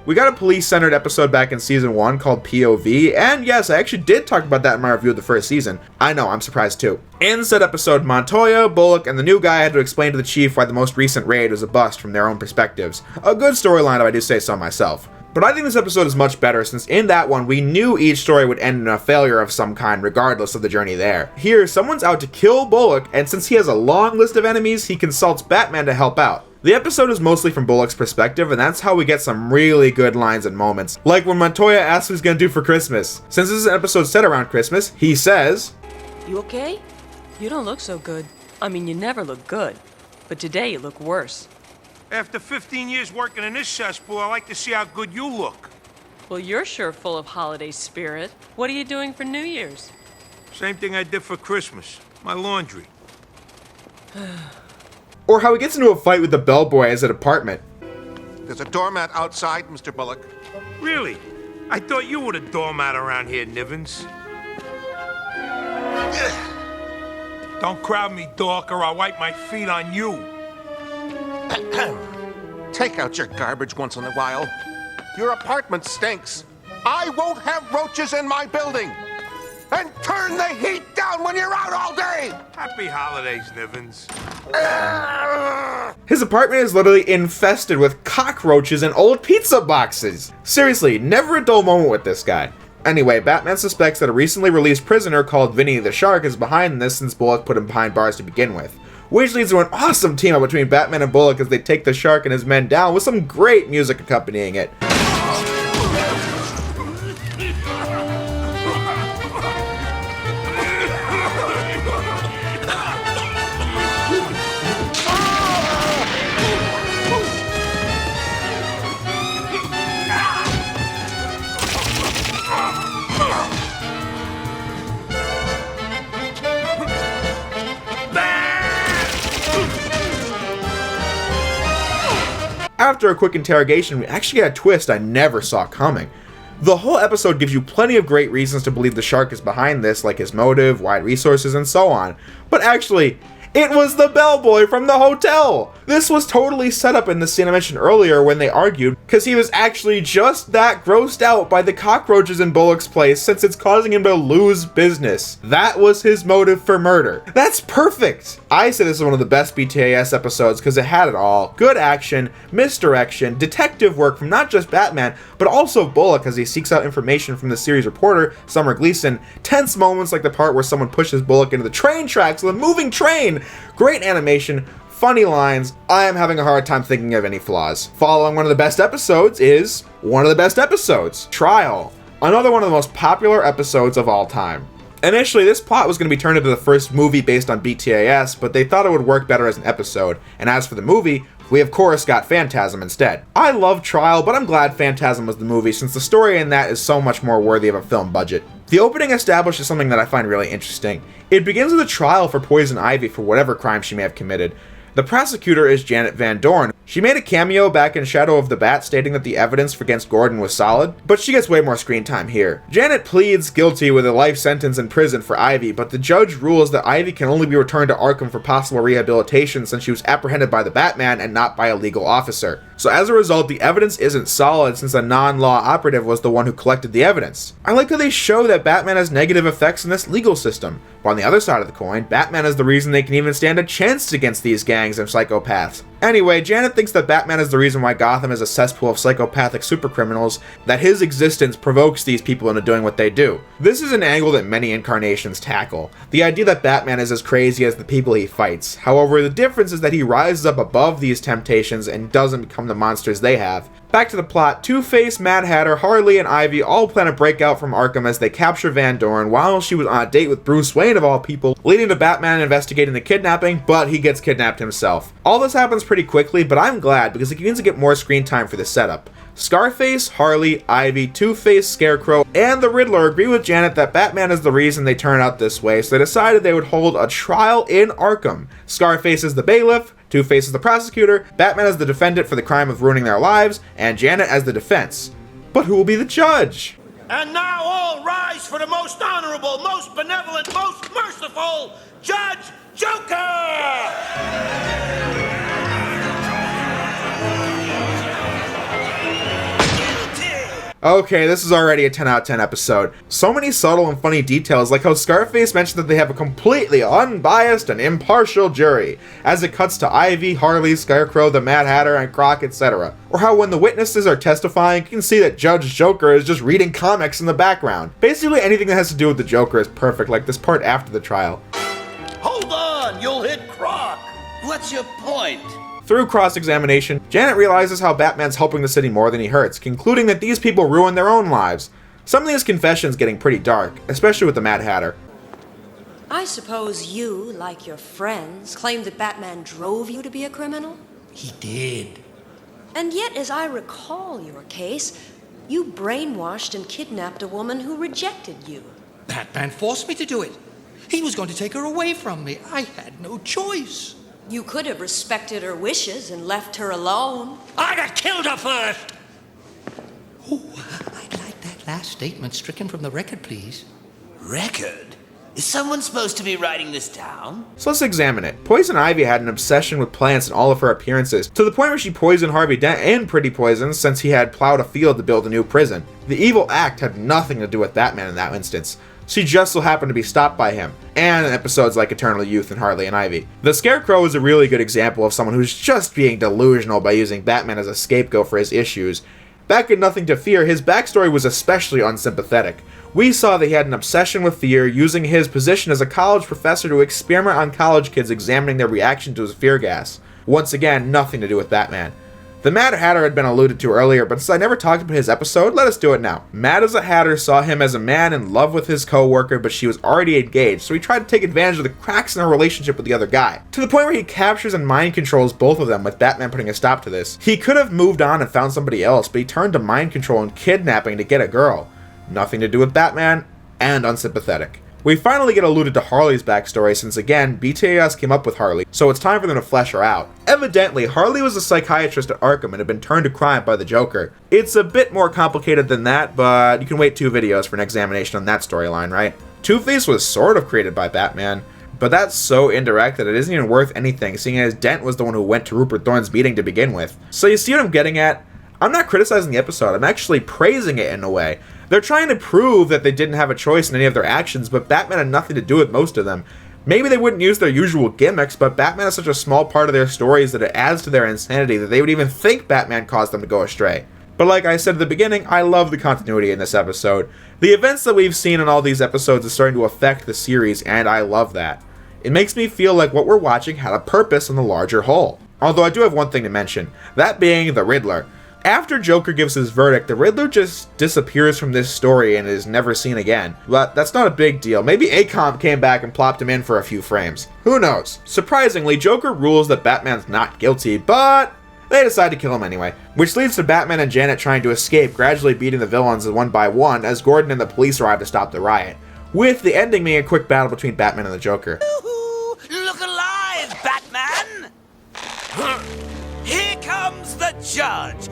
We got a police-centered episode back in Season 1 called POV, and yes, I actually did talk about that in my review of the first season. I know, I'm surprised too. In said episode, Montoya, Bullock, and the new guy had to explain to the chief why the most recent raid was a bust from their own perspectives. A good storyline if I do say so myself. But I think this episode is much better since in that one we knew each story would end in a failure of some kind regardless of the journey there. Here, someone's out to kill Bullock, and since he has a long list of enemies, he consults Batman to help out. The episode is mostly from Bullock's perspective, and that's how we get some really good lines and moments. Like when Montoya asks what he's gonna do for Christmas. Since this is an episode set around Christmas, he says, "You okay? You don't look so good. I mean, you never look good. But today you look worse." After 15 years working in this cesspool, I like to see how good you look. Well, you're sure full of holiday spirit. What are you doing for New Year's? Same thing I did for Christmas. My laundry. Or how he gets into a fight with the bellboy at his apartment. There's a doormat outside, Mr. Bullock. Really? I thought you were the doormat around here, Nivens. Don't crowd me, Dork, or I'll wipe my feet on you. Take out your garbage once in a while. Your apartment stinks. I won't have roaches in my building. And turn the heat down when you're out all day! Happy holidays, Nivens. His apartment is literally infested with cockroaches and old pizza boxes. Seriously, never a dull moment with this guy. Anyway, Batman suspects that a recently released prisoner called Vinny the Shark is behind this since Bullock put him behind bars to begin with. Which leads to an awesome team up between Batman and Bullock as they take the Shark and his men down with some great music accompanying it. After a quick interrogation, we actually get a twist I never saw coming. The whole episode gives you plenty of great reasons to believe the Shark is behind this, like his motive, wide resources, and so on. But actually, it was the bellboy from the hotel! This was totally set up in the scene I mentioned earlier when they argued, because he was actually just that grossed out by the cockroaches in Bullock's place since it's causing him to lose business. That was his motive for murder. That's perfect! I say this is one of the best BTAS episodes because it had it all. Good action, misdirection, detective work from not just Batman, but also Bullock as he seeks out information from the series reporter, Summer Gleason, tense moments like the part where someone pushes Bullock into the train tracks with a moving train, great animation, funny lines. I am having a hard time thinking of any flaws. Following one of the best episodes is one of the best episodes, Trial, another one of the most popular episodes of all time. Initially, this plot was going to be turned into the first movie based on BTAS, but they thought it would work better as an episode, and as for the movie, we of course got Phantasm instead. I love Trial, but I'm glad Phantasm was the movie since the story in that is so much more worthy of a film budget. The opening establishes something that I find really interesting. It begins with a trial for Poison Ivy for whatever crime she may have committed. The prosecutor is Janet Van Dorn. She made a cameo back in Shadow of the Bat stating that the evidence against Gordon was solid, but she gets way more screen time here. Janet pleads guilty with a life sentence in prison for Ivy, but the judge rules that Ivy can only be returned to Arkham for possible rehabilitation since she was apprehended by the Batman and not by a legal officer. So as a result, the evidence isn't solid since a non-law operative was the one who collected the evidence. I like how they show that Batman has negative effects in this legal system, but on the other side of the coin, Batman is the reason they can even stand a chance against these gangs of psychopaths. Anyway, Janet thinks that Batman is the reason why Gotham is a cesspool of psychopathic supercriminals, that his existence provokes these people into doing what they do. This is an angle that many incarnations tackle, the idea that Batman is as crazy as the people he fights. However, the difference is that he rises up above these temptations and doesn't become the monsters they have. Back to the plot, Two-Face, Mad Hatter, Harley, and Ivy all plan to break out from Arkham as they capture Van Dorn while she was on a date with Bruce Wayne of all people, leading to Batman investigating the kidnapping, but he gets kidnapped himself. All this happens pretty quickly, but I'm glad because it begins to get more screen time for the setup. Scarface, Harley, Ivy, Two-Face, Scarecrow, and the Riddler agree with Janet that Batman is the reason they turn out this way, so they decided they would hold a trial in Arkham. Scarface is the bailiff, Two-Face is the prosecutor, Batman is the defendant for the crime of ruining their lives, and Janet as the defense. But who will be the judge? And now all rise for the most honorable, most benevolent, most merciful Judge Joker! Okay, this is already a 10 out of 10 episode. So many subtle and funny details, like how Scarface mentioned that they have a completely unbiased and impartial jury, as it cuts to Ivy, Harley, Scarecrow, the Mad Hatter, and Croc, etc. Or how when the witnesses are testifying, you can see that Judge Joker is just reading comics in the background. Basically anything that has to do with the Joker is perfect, like this part after the trial. Hold on, you'll hit Croc! What's your point? Through cross-examination, Janet realizes how Batman's helping the city more than he hurts, concluding that these people ruin their own lives. Some of these confessions getting pretty dark, especially with the Mad Hatter. I suppose you, like your friends, claim that Batman drove you to be a criminal? He did. And yet, as I recall your case, you brainwashed and kidnapped a woman who rejected you. Batman forced me to do it. He was going to take her away from me. I had no choice. You could have respected her wishes and left her alone. I'd have killed her first! Oh, I'd like that last statement stricken from the record, please. Record? Is someone supposed to be writing this down? So let's examine it. Poison Ivy had an obsession with plants in all of her appearances, to the point where she poisoned Harvey Dent and Pretty Poison since he had plowed a field to build a new prison. The evil act had nothing to do with Batman in that instance. She just so happened to be stopped by him, and in episodes like Eternal Youth and Harley and Ivy. The Scarecrow is a really good example of someone who's just being delusional by using Batman as a scapegoat for his issues. Back in Nothing to Fear, his backstory was especially unsympathetic. We saw that he had an obsession with fear, using his position as a college professor to experiment on college kids examining their reaction to his fear gas. Once again, nothing to do with Batman. The Mad Hatter had been alluded to earlier, but since I never talked about his episode, let us do it now. Mad as a Hatter saw him as a man in love with his co-worker, but she was already engaged, so he tried to take advantage of the cracks in her relationship with the other guy, to the point where he captures and mind controls both of them, with Batman putting a stop to this. He could have moved on and found somebody else, but he turned to mind control and kidnapping to get a girl. Nothing to do with Batman, and unsympathetic. We finally get alluded to Harley's backstory since, again, BTAS came up with Harley, so it's time for them to flesh her out. Evidently, Harley was a psychiatrist at Arkham and had been turned to crime by the Joker. It's a bit more complicated than that, but you can wait 2 videos for an examination on that storyline, right? Two-Face was sort of created by Batman, but that's so indirect that it isn't even worth anything, seeing as Dent was the one who went to Rupert Thorne's meeting to begin with. So you see what I'm getting at? I'm not criticizing the episode, I'm actually praising it in a way. They're trying to prove that they didn't have a choice in any of their actions, but Batman had nothing to do with most of them. Maybe they wouldn't use their usual gimmicks, but Batman is such a small part of their stories that it adds to their insanity that they would even think Batman caused them to go astray. But like I said at the beginning, I love the continuity in this episode. The events that we've seen in all these episodes is starting to affect the series, and I love that. It makes me feel like what we're watching had a purpose in the larger whole. Although I do have one thing to mention, that being the Riddler. After Joker gives his verdict, the Riddler just disappears from this story and is never seen again. But that's not a big deal. Maybe ACOM came back and plopped him in for a few frames. Who knows? Surprisingly, Joker rules that Batman's not guilty, but they decide to kill him anyway. Which leads to Batman and Janet trying to escape, gradually beating the villains one by one as Gordon and the police arrive to stop the riot. With the ending being a quick battle between Batman and the Joker. Look alive, Batman! Here comes the judge!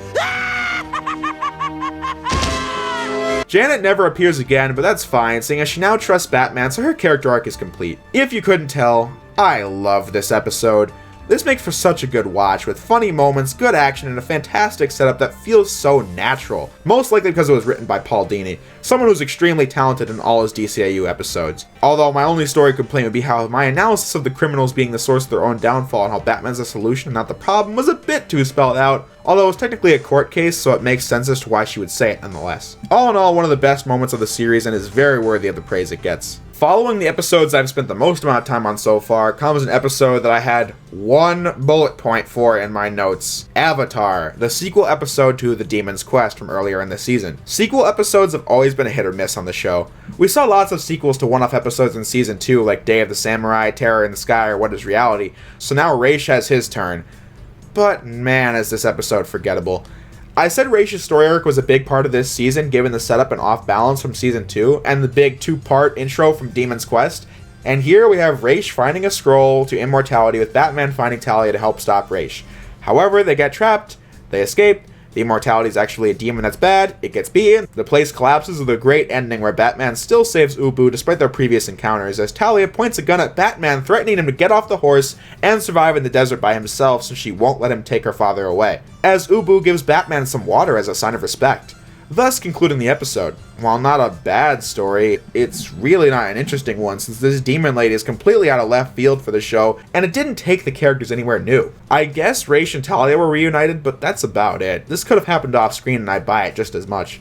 Janet never appears again, but that's fine, seeing as she now trusts Batman, so her character arc is complete. If you couldn't tell, I love this episode. This makes for such a good watch, with funny moments, good action, and a fantastic setup that feels so natural. Most likely because it was written by Paul Dini, someone who's extremely talented in all his DCAU episodes. Although my only story complaint would be how my analysis of the criminals being the source of their own downfall and how Batman's the solution and not the problem was a bit too spelled out, although it's technically a court case, so it makes sense as to why she would say it nonetheless. All in all, one of the best moments of the series and is very worthy of the praise it gets. Following the episodes I've spent the most amount of time on so far comes an episode that I had one bullet point for in my notes. Avatar, the sequel episode to The Demon's Quest from earlier in the season. Sequel episodes have always been a hit or miss on the show. We saw lots of sequels to one-off episodes in Season 2 like Day of the Samurai, Terror in the Sky, or What is Reality, so now Raish has his turn. But man, is this episode forgettable. I said Raish's story arc was a big part of this season given the setup and off balance from Season 2 and the big two-part intro from Demon's Quest, and here we have Raish finding a scroll to immortality with Batman finding Talia to help stop Raish. However, they get trapped, they escape, the immortality is actually a demon that's bad, it gets beaten, the place collapses with a great ending where Batman still saves Ubu despite their previous encounters as Talia points a gun at Batman threatening him to get off the horse and survive in the desert by himself so she won't let him take her father away, as Ubu gives Batman some water as a sign of respect, thus concluding the episode. While not a bad story, it's really not an interesting one since this demon lady is completely out of left field for the show and it didn't take the characters anywhere new. I guess Raish and Talia were reunited, but that's about it. This could have happened off screen and I'd buy it just as much.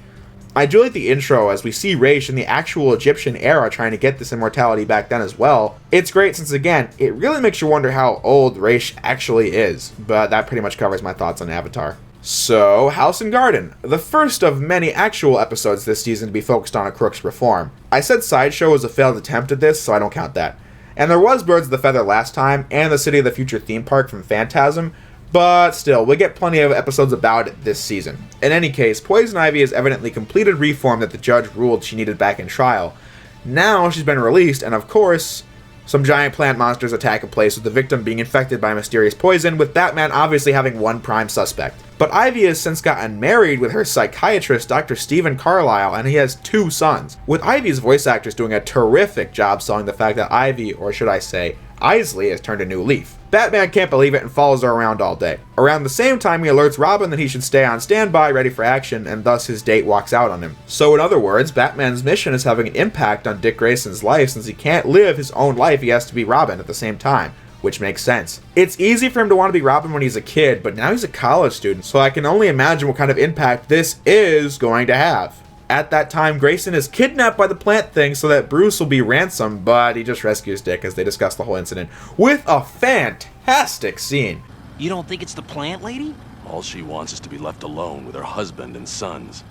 I do like the intro as we see Raish in the actual Egyptian era trying to get this immortality back then as well. It's great since again, it really makes you wonder how old Raish actually is, but that pretty much covers my thoughts on Avatar. So, House and Garden, the first of many actual episodes this season to be focused on a Crook's reform. I said Sideshow was a failed attempt at this, so I don't count that. And there was Birds of the Feather last time, and the City of the Future theme park from Phantasm, but still, we get plenty of episodes about it this season. In any case, Poison Ivy has evidently completed reform that the judge ruled she needed back in trial. Now she's been released, and of course, some giant plant monsters attack a place with the victim being infected by mysterious poison, with Batman obviously having one prime suspect. But Ivy has since gotten married with her psychiatrist, Dr. Stephen Carlisle, and he has 2 sons, with Ivy's voice actors doing a terrific job selling the fact that Ivy, or should I say, Isley, has turned a new leaf. Batman can't believe it and follows her around all day. Around the same time, he alerts Robin that he should stay on standby, ready for action, and thus his date walks out on him. So in other words, Batman's mission is having an impact on Dick Grayson's life since he can't live his own life, he has to be Robin at the same time. Which makes sense. It's easy for him to want to be Robin when he's a kid, but now he's a college student, so I can only imagine what kind of impact this is going to have. At that time, Grayson is kidnapped by the plant thing so that Bruce will be ransomed, but he just rescues Dick as they discuss the whole incident, with a fantastic scene. You don't think it's the plant lady? All she wants is to be left alone with her husband and sons.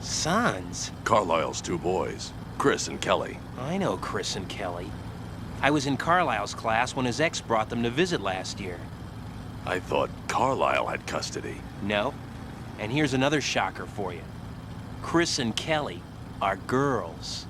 Sons? Carlisle's 2 boys, Chris and Kelly. I know Chris and Kelly. I was in Carlisle's class when his ex brought them to visit last year. I thought Carlisle had custody. No. And here's another shocker for you. Chris and Kelly are girls.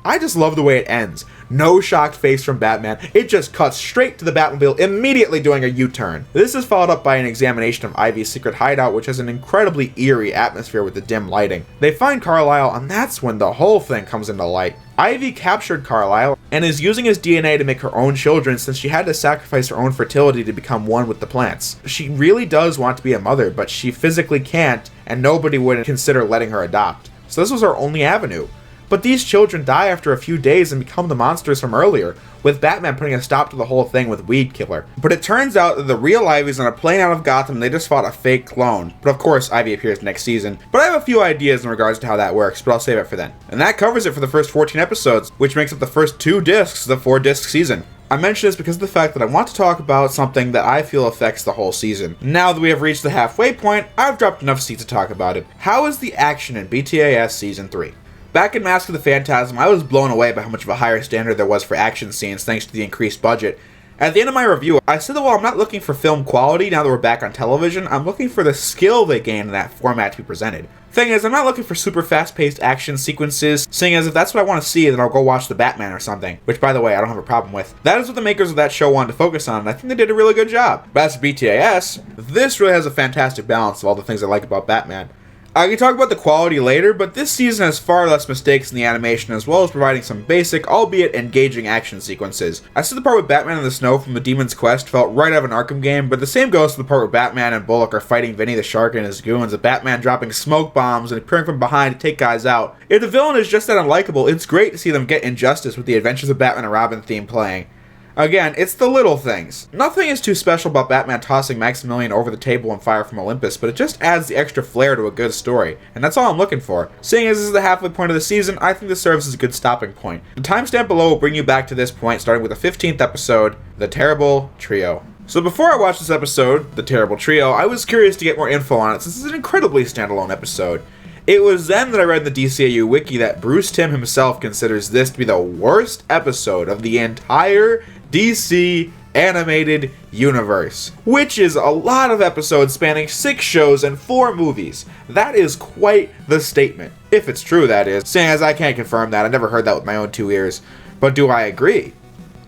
I just love the way it ends. No shocked face from Batman, it just cuts straight to the Batmobile immediately doing a U-turn. This is followed up by an examination of Ivy's secret hideout, which has an incredibly eerie atmosphere with the dim lighting. They find Carlisle, and that's when the whole thing comes into light. Ivy captured Carlisle and is using his DNA to make her own children since she had to sacrifice her own fertility to become one with the plants. She really does want to be a mother, but she physically can't, and nobody would consider letting her adopt. So this was her only avenue. But these children die after a few days and become the monsters from earlier, with Batman putting a stop to the whole thing with Weed Killer. But it turns out that the real Ivy's on a plane out of Gotham and they just fought a fake clone. But of course, Ivy appears next season. But I have a few ideas in regards to how that works, but I'll save it for then. And that covers it for the first 14 episodes, which makes up the first 2 discs of the 4-disc season. I mention this because of the fact that I want to talk about something that I feel affects the whole season. Now that we have reached the halfway point, I've dropped enough seats to talk about it. How is the action in BTAS Season 3? Back in Mask of the Phantasm, I was blown away by how much of a higher standard there was for action scenes thanks to the increased budget. At the end of my review, I said that while I'm not looking for film quality now that we're back on television, I'm looking for the skill they gained in that format to be presented. Thing is, I'm not looking for super fast-paced action sequences, seeing as if that's what I want to see, then I'll go watch The Batman or something, which by the way, I don't have a problem with. That is what the makers of that show wanted to focus on, and I think they did a really good job. But as for BTAS, this really has a fantastic balance of all the things I like about Batman. I can talk about the quality later, but this season has far less mistakes in the animation as well as providing some basic, albeit engaging action sequences. I said the part with Batman in the snow from the Demon's Quest felt right out of an Arkham game, but the same goes to the part where Batman and Bullock are fighting Vinny the Shark and his goons, with Batman dropping smoke bombs and appearing from behind to take guys out. If the villain is just that unlikable, it's great to see them get injustice with the Adventures of Batman and Robin theme playing. Again, it's the little things. Nothing is too special about Batman tossing Maximilian over the table and fire from Olympus, but it just adds the extra flair to a good story, and that's all I'm looking for. Seeing as this is the halfway point of the season, I think this serves as a good stopping point. The timestamp below will bring you back to this point, starting with the 15th episode, The Terrible Trio. So before I watched this episode, The Terrible Trio, I was curious to get more info on it since it's an incredibly standalone episode. It was then that I read in the DCAU wiki that Bruce Timm himself considers this to be the worst episode of the entire DC Animated Universe, which is a lot of episodes spanning 6 shows and 4 movies. That is quite the statement. If it's true, that is. Seeing as I can't confirm that, I never heard that with my own 2 ears. But do I agree?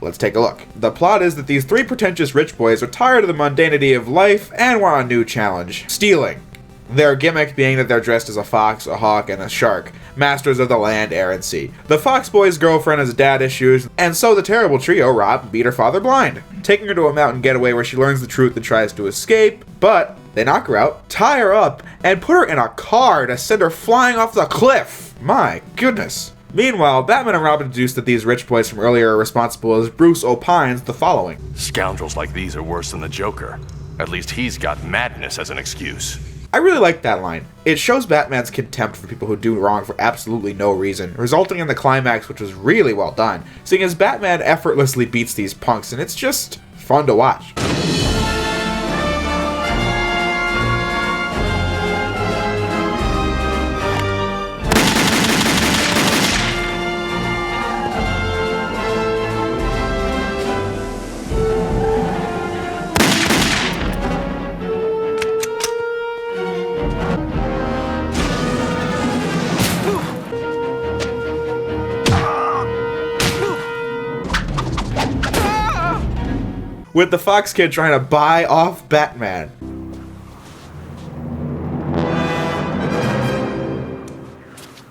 Let's take a look. The plot is that these 3 pretentious rich boys are tired of the mundanity of life and want a new challenge: stealing. Their gimmick being that they're dressed as a fox, a hawk, and a shark, masters of the land, air, and sea. The Fox Boy's girlfriend has dad issues, and so the terrible trio rob and beat her father blind, taking her to a mountain getaway where she learns the truth and tries to escape, but they knock her out, tie her up, and put her in a car to send her flying off the cliff. My goodness. Meanwhile, Batman and Robin deduce that these rich boys from earlier are responsible as Bruce opines the following. Scoundrels like these are worse than the Joker. At least he's got madness as an excuse. I really like that line. It shows Batman's contempt for people who do wrong for absolutely no reason, resulting in the climax, which was really well done, seeing as Batman effortlessly beats these punks, and it's just fun to watch. With the Fox Kid trying to buy off Batman.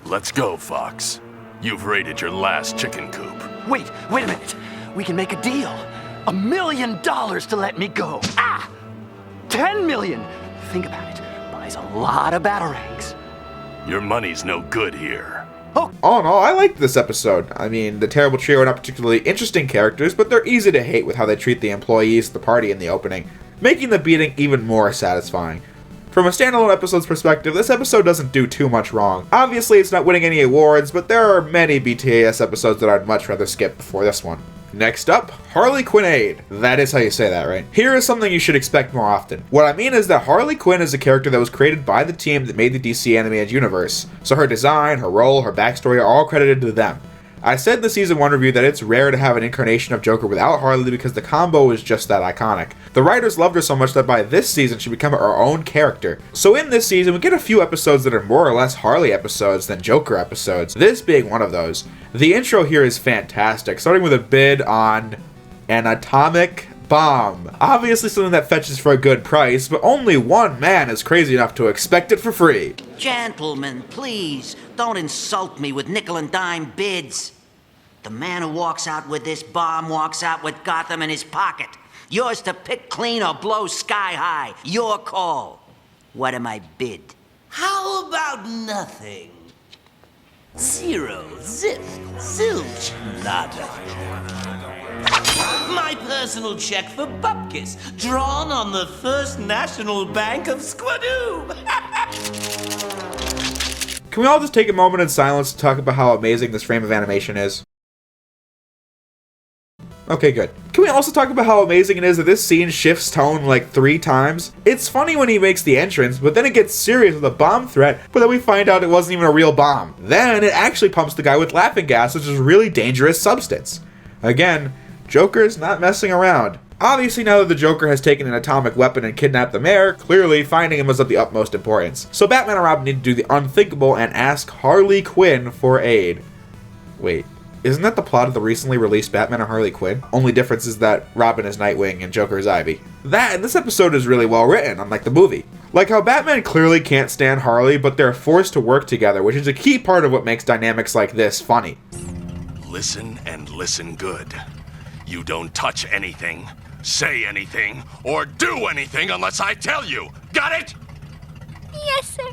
Let's go, Fox. You've raided your last chicken coop. Wait a minute. We can make a deal. $1 million to let me go. 10 million. Think about it. Buys a lot of batarangs. Your money's no good here. All in all, I liked this episode. I mean, the Terrible Trio are not particularly interesting characters, but they're easy to hate with how they treat the employees at the party in the opening, making the beating even more satisfying. From a standalone episode's perspective, this episode doesn't do too much wrong. Obviously, it's not winning any awards, but there are many BTAS episodes that I'd much rather skip before this one. Next up, Harley Quinn Aid. That is how you say that, right? Here is something you should expect more often. What I mean is that Harley Quinn is a character that was created by the team that made the DC Animated Universe, so her design, her role, her backstory are all credited to them. I said in the Season 1 review that it's rare to have an incarnation of Joker without Harley because the combo is just that iconic. The writers loved her so much that by this season she became her own character. So in this season we get a few episodes that are more or less Harley episodes than Joker episodes, this being one of those. The intro here is fantastic, starting with a bid on an atomic bomb. Obviously something that fetches for a good price, but only one man is crazy enough to expect it for free. Gentlemen, please, don't insult me with nickel and dime bids. The man who walks out with this bomb walks out with Gotham in his pocket. Yours to pick clean or blow sky high. Your call. What am I bid? How about nothing? 0, zip, zilch, nada. My personal check for Bupkis, drawn on the First National Bank of Squadoo. Can we all just take a moment in silence to talk about how amazing this frame of animation is? Okay, good. Can we also talk about how amazing it is that this scene shifts tone like 3 times? It's funny when he makes the entrance, but then it gets serious with a bomb threat, but then we find out it wasn't even a real bomb. Then it actually pumps the guy with laughing gas, which is a really dangerous substance. Again, Joker's not messing around. Obviously, now that the Joker has taken an atomic weapon and kidnapped the mayor, clearly finding him was of the utmost importance. So Batman and Robin need to do the unthinkable and ask Harley Quinn for aid. Wait, Isn't that the plot of the recently released Batman and Harley Quinn? Only difference is that Robin is Nightwing and Joker is Ivy. That and this episode is really well written, unlike the movie. Like how Batman clearly can't stand Harley, but they're forced to work together, which is a key part of what makes dynamics like this funny. Listen and listen good. You don't touch anything, say anything, or do anything unless I tell you. Got it? Yes, sir.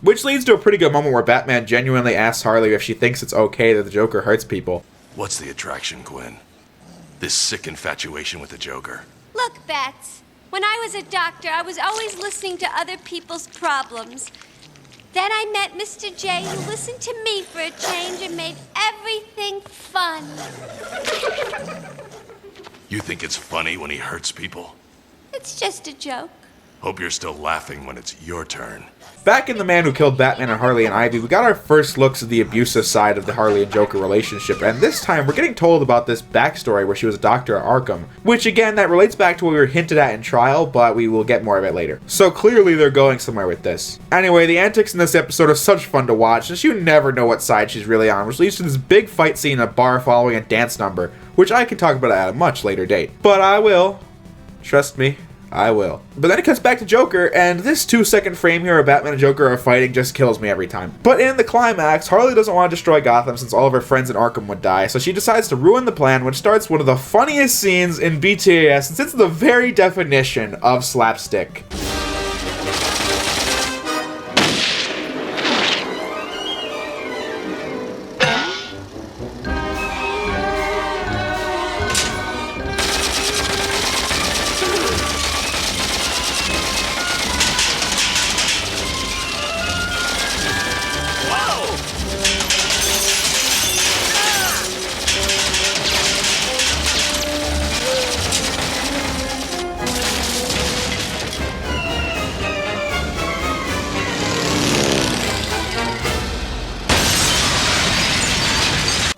Which leads to a pretty good moment where Batman genuinely asks Harley if she thinks it's okay that the Joker hurts people. What's the attraction, Gwen? This sick infatuation with the Joker. Look, Bats. When I was a doctor, I was always listening to other people's problems. Then I met Mr. J, who listened to me for a change and made everything fun. You think it's funny when he hurts people? It's just a joke. Hope you're still laughing when it's your turn. Back in The Man Who Killed Batman and Harley and Ivy, we got our first looks at the abusive side of the Harley and Joker relationship, and this time we're getting told about this backstory where she was a doctor at Arkham, which again, that relates back to what we were hinted at in trial, but we will get more of it later. So clearly they're going somewhere with this. Anyway, the antics in this episode are such fun to watch, since you never know what side she's really on, which leads to this big fight scene in a bar following a dance number, which I can talk about at a much later date. But I will. Trust me. I will. But then it cuts back to Joker, and this 2-second frame here where Batman and Joker are fighting just kills me every time. But in the climax, Harley doesn't want to destroy Gotham since all of her friends in Arkham would die, so she decides to ruin the plan, which starts one of the funniest scenes in BTAS since it's the very definition of slapstick.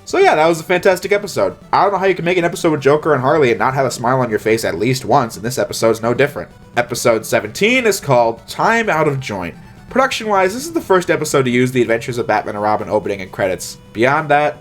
So yeah, that was a fantastic episode. I don't know how you can make an episode with Joker and Harley and not have a smile on your face at least once, and this episode's no different. Episode 17 is called Time Out of Joint. Production-wise, this is the first episode to use the Adventures of Batman and Robin opening and credits. Beyond that,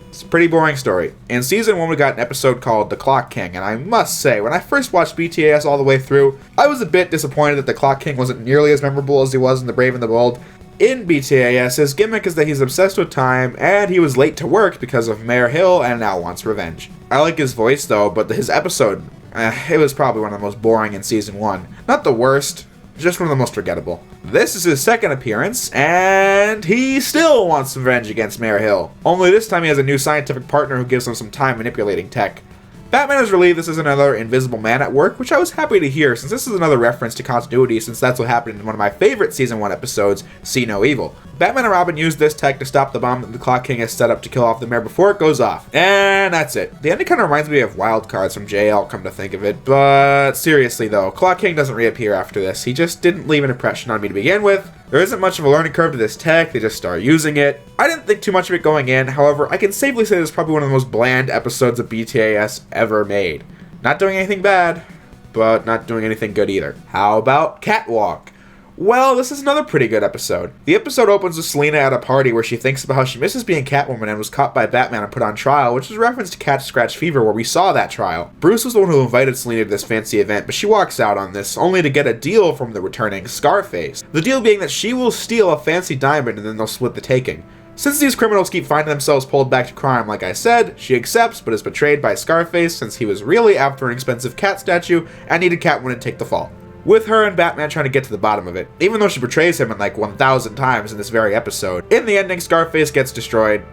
it's a pretty boring story. In Season 1 we got an episode called The Clock King, and I must say, when I first watched BTAS all the way through, I was a bit disappointed that the Clock King wasn't nearly as memorable as he was in The Brave and the Bold. In BTAS, his gimmick is that he's obsessed with time, and he was late to work because of Mayor Hill and now wants revenge. I like his voice though, but his episode, it was probably one of the most boring in Season 1. Not the worst, just one of the most forgettable. This is his second appearance, and he still wants revenge against Mayor Hill. Only this time he has a new scientific partner who gives him some time manipulating tech. Batman is relieved this is another Invisible Man at work, which I was happy to hear since this is another reference to continuity since that's what happened in one of my favorite Season 1 episodes, See No Evil. Batman and Robin use this tech to stop the bomb that the Clock King has set up to kill off the mayor before it goes off. And that's it. The ending kind of reminds me of Wild Cards from JL, come to think of it, but seriously though, Clock King doesn't reappear after this. He just didn't leave an impression on me to begin with. There isn't much of a learning curve to this tech, they just start using it. I didn't think too much of it going in, however, I can safely say this is probably one of the most bland episodes of BTAS ever made. Not doing anything bad, but not doing anything good either. How about Catwalk? Well, this is another pretty good episode. The episode opens with Selina at a party where she thinks about how she misses being Catwoman and was caught by Batman and put on trial, which is a reference to Cat Scratch Fever where we saw that trial. Bruce was the one who invited Selina to this fancy event, but she walks out on this, only to get a deal from the returning Scarface. The deal being that she will steal a fancy diamond and then they'll split the taking. Since these criminals keep finding themselves pulled back to crime, like I said, she accepts but is betrayed by Scarface since he was really after an expensive cat statue and needed Catwoman to take the fall. With her and Batman trying to get to the bottom of it, even though she betrays him like 1,000 times in this very episode. In the ending, Scarface gets destroyed.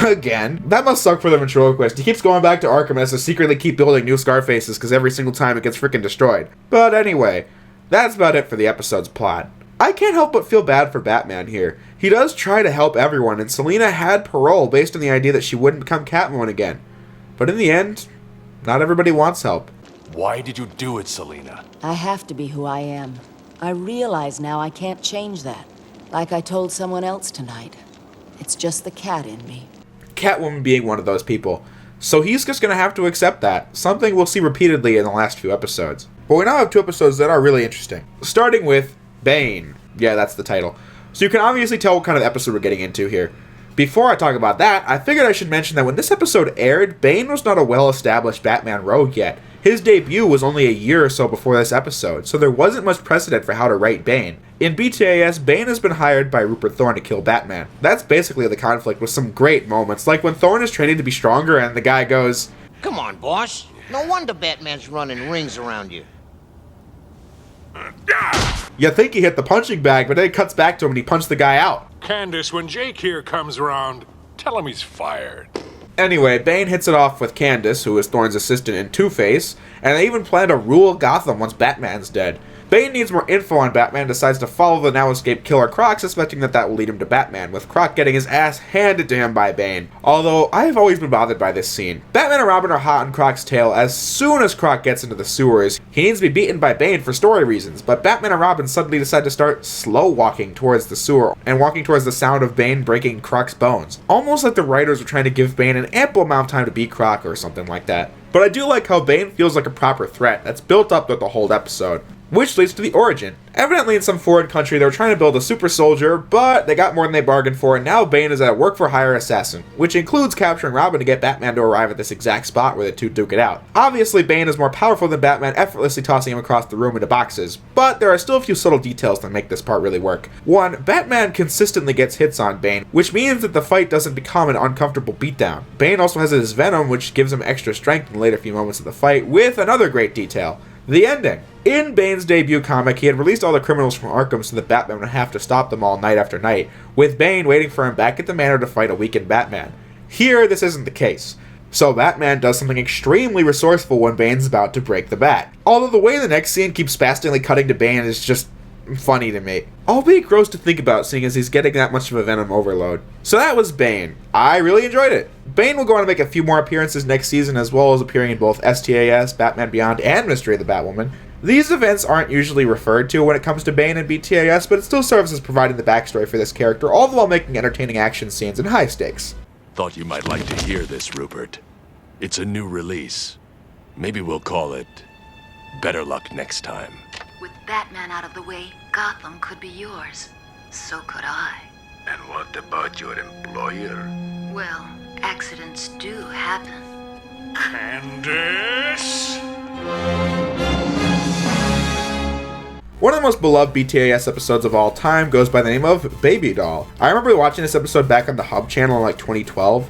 Again. That must suck for the ventriloquist. He keeps going back to Arkham and has to secretly keep building new Scarfaces because every single time it gets freaking destroyed. But anyway, that's about it for the episode's plot. I can't help but feel bad for Batman here. He does try to help everyone, and Selina had parole based on the idea that she wouldn't become Catwoman again. But in the end, not everybody wants help. Why did you do it, Selina? I have to be who I am. I realize now I can't change that. Like I told someone else tonight. It's just the cat in me. Catwoman being one of those people. So he's just gonna have to accept that. Something we'll see repeatedly in the last few episodes. But we now have two episodes that are really interesting. Starting with Bane. Yeah, that's the title. So you can obviously tell what kind of episode we're getting into here. Before I talk about that, I figured I should mention that when this episode aired, Bane was not a well-established Batman rogue yet. His debut was only a year or so before this episode, so there wasn't much precedent for how to write Bane. In BTAS, Bane has been hired by Rupert Thorne to kill Batman. That's basically the conflict, with some great moments, like when Thorne is training to be stronger and the guy goes, "Come on, boss. No wonder Batman's running rings around you." You think he hit the punching bag, but then it cuts back to him and he punched the guy out. Candace, when Jake here comes around, tell him he's fired. Anyway, Bane hits it off with Candace, who is Thorne's assistant in Two-Face, and they even plan to rule Gotham once Batman's dead. Bane needs more info on Batman and decides to follow the now-escaped Killer Croc, suspecting that will lead him to Batman, with Croc getting his ass handed to him by Bane. Although, I have always been bothered by this scene. Batman and Robin are hot on Croc's tail as soon as Croc gets into the sewers. He needs to be beaten by Bane for story reasons, but Batman and Robin suddenly decide to start slow-walking towards the sewer, and walking towards the sound of Bane breaking Croc's bones. Almost like the writers were trying to give Bane an ample amount of time to beat Croc or something like that. But I do like how Bane feels like a proper threat that's built up with the whole episode. Which leads to the origin. Evidently in some foreign country they were trying to build a super soldier, but they got more than they bargained for, and now Bane is a work-for-hire assassin, which includes capturing Robin to get Batman to arrive at this exact spot where the two duke it out. Obviously Bane is more powerful than Batman, effortlessly tossing him across the room into boxes, but there are still a few subtle details that make this part really work. One, Batman consistently gets hits on Bane, which means that the fight doesn't become an uncomfortable beatdown. Bane also has his venom, which gives him extra strength in the later few moments of the fight, with another great detail: the ending. In Bane's debut comic, he had released all the criminals from Arkham so that Batman would have to stop them all night after night, with Bane waiting for him back at the manor to fight a weakened Batman. Here, this isn't the case. So Batman does something extremely resourceful when Bane's about to break the bat. Although the way the next scene keeps spastically cutting to Bane is just funny to me. Albeit gross to think about, seeing as he's getting that much of a venom overload. So that was Bane. I really enjoyed it. Bane will go on to make a few more appearances next season, as well as appearing in both STAS, Batman Beyond, and Mystery of the Batwoman. These events aren't usually referred to when it comes to Bane and BTAS, but it still serves as providing the backstory for this character, all the while making entertaining action scenes and high stakes. Thought you might like to hear this, Rupert. It's a new release. Maybe we'll call it Better Luck Next Time. With Batman out of the way, Gotham could be yours. So could I. And what about your employer? Well, accidents do happen. Candace? One of the most beloved BTAS episodes of all time goes by the name of Baby Doll. I remember watching this episode back on the Hub channel in like 2012,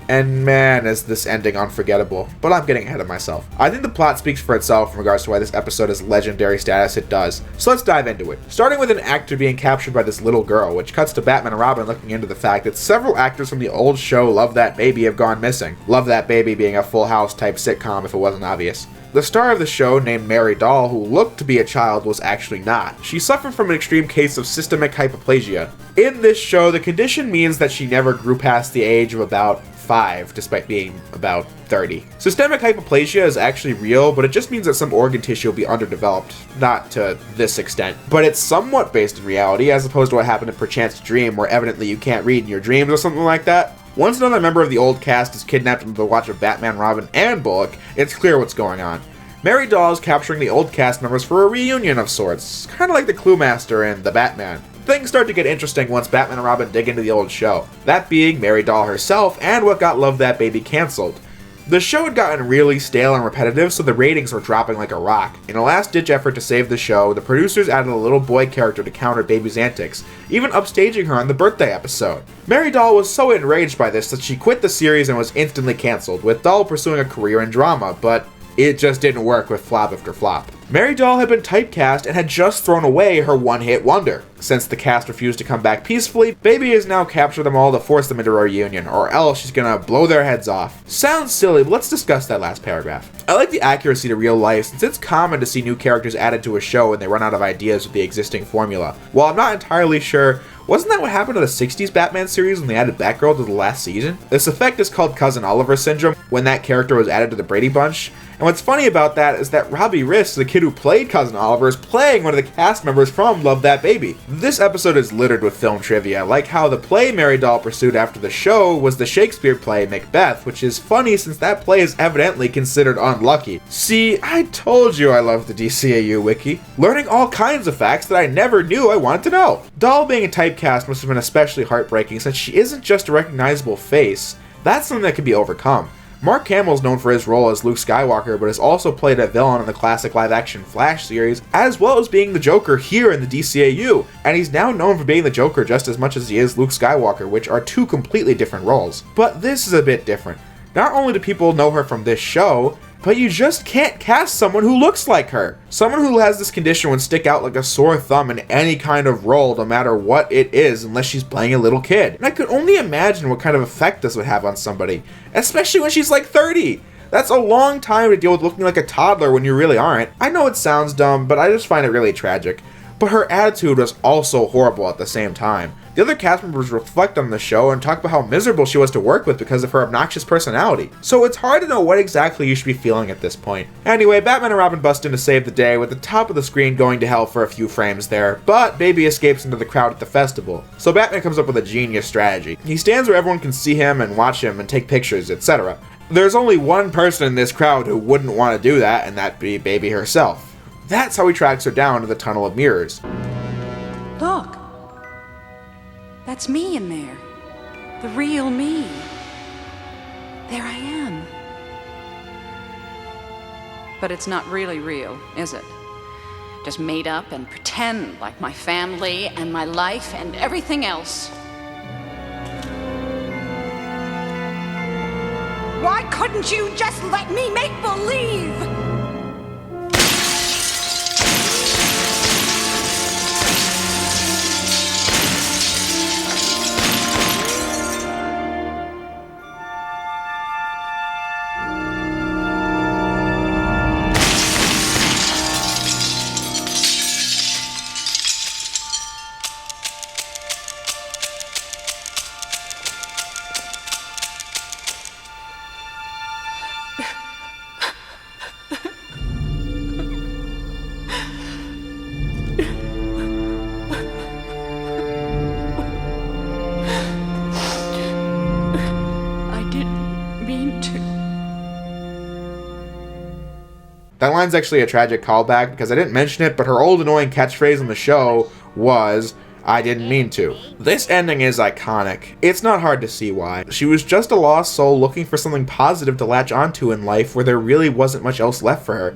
and man, is this ending unforgettable, but I'm getting ahead of myself. I think the plot speaks for itself in regards to why this episode has legendary status it does, so let's dive into it. Starting with an actor being captured by this little girl, which cuts to Batman and Robin looking into the fact that several actors from the old show Love That Baby have gone missing. Love That Baby being a Full House type sitcom if it wasn't obvious. The star of the show, named Mary Doll, who looked to be a child, was actually not. She suffered from an extreme case of systemic hypoplasia. In this show, the condition means that she never grew past the age of about 5, despite being about 30. Systemic hypoplasia is actually real, but it just means that some organ tissue will be underdeveloped. Not to this extent, but it's somewhat based in reality, as opposed to what happened in Perchance to Dream, where evidently you can't read in your dreams or something like that. Once another member of the old cast is kidnapped into the watch of Batman, Robin, and Bullock, it's clear what's going on. Mary Doll is capturing the old cast members for a reunion of sorts, kind of like the Clue Master in The Batman. Things start to get interesting once Batman and Robin dig into the old show, that being Mary Doll herself and what got Love That Baby cancelled. The show had gotten really stale and repetitive, so the ratings were dropping like a rock. In a last-ditch effort to save the show, the producers added a little boy character to counter Baby's antics, even upstaging her on the birthday episode. Mary Doll was so enraged by this that she quit the series and was instantly cancelled, with Doll pursuing a career in drama, but it just didn't work with flop after flop. Mary Doll had been typecast and had just thrown away her one-hit wonder. Since the cast refused to come back peacefully, Baby has now captured them all to force them into a reunion, or else she's gonna blow their heads off. Sounds silly, but let's discuss that last paragraph. I like the accuracy to real life, since it's common to see new characters added to a show when they run out of ideas with the existing formula. While I'm not entirely sure, wasn't that what happened to the 60s Batman series when they added Batgirl to the last season? This effect is called Cousin Oliver syndrome, when that character was added to the Brady Bunch, And what's funny about that is that Robbie Riss, the kid who played Cousin Oliver, is playing one of the cast members from Love That Baby. This episode is littered with film trivia, like how the play Mary Doll pursued after the show was the Shakespeare play Macbeth, which is funny since that play is evidently considered unlucky. See, I told you I love the DCAU wiki, learning all kinds of facts that I never knew I wanted to know. Doll being a typecast must have been especially heartbreaking since she isn't just a recognizable face. That's something that can be overcome. Mark Hamill's known for his role as Luke Skywalker, but has also played a villain in the classic live-action Flash series, as well as being the Joker here in the DCAU, and he's now known for being the Joker just as much as he is Luke Skywalker, which are two completely different roles. But this is a bit different. Not only do people know her from this show, but you just can't cast someone who looks like her. Someone who has this condition would stick out like a sore thumb in any kind of role, no matter what it is, unless she's playing a little kid. And I could only imagine what kind of effect this would have on somebody, especially when she's like 30. That's a long time to deal with looking like a toddler when you really aren't. I know it sounds dumb, but I just find it really tragic. But her attitude was also horrible at the same time. The other cast members reflect on the show and talk about how miserable she was to work with because of her obnoxious personality. So it's hard to know what exactly you should be feeling at this point. Anyway, Batman and Robin bust in to save the day with the top of the screen going to hell for a few frames there, but Baby escapes into the crowd at the festival. So Batman comes up with a genius strategy. He stands where everyone can see him and watch him and take pictures, etc. There's only one person in this crowd who wouldn't want to do that, and that'd be Baby herself. That's how he tracks her down to the Tunnel of Mirrors. Look. That's me in there. The real me. There I am. But it's not really real, is it? Just made up and pretend like my family and my life and everything else. Why couldn't you just let me make believe? That line's actually a tragic callback because I didn't mention it, but her old annoying catchphrase on the show was, "I didn't mean to." This ending is iconic. It's not hard to see why. She was just a lost soul looking for something positive to latch onto in life where there really wasn't much else left for her.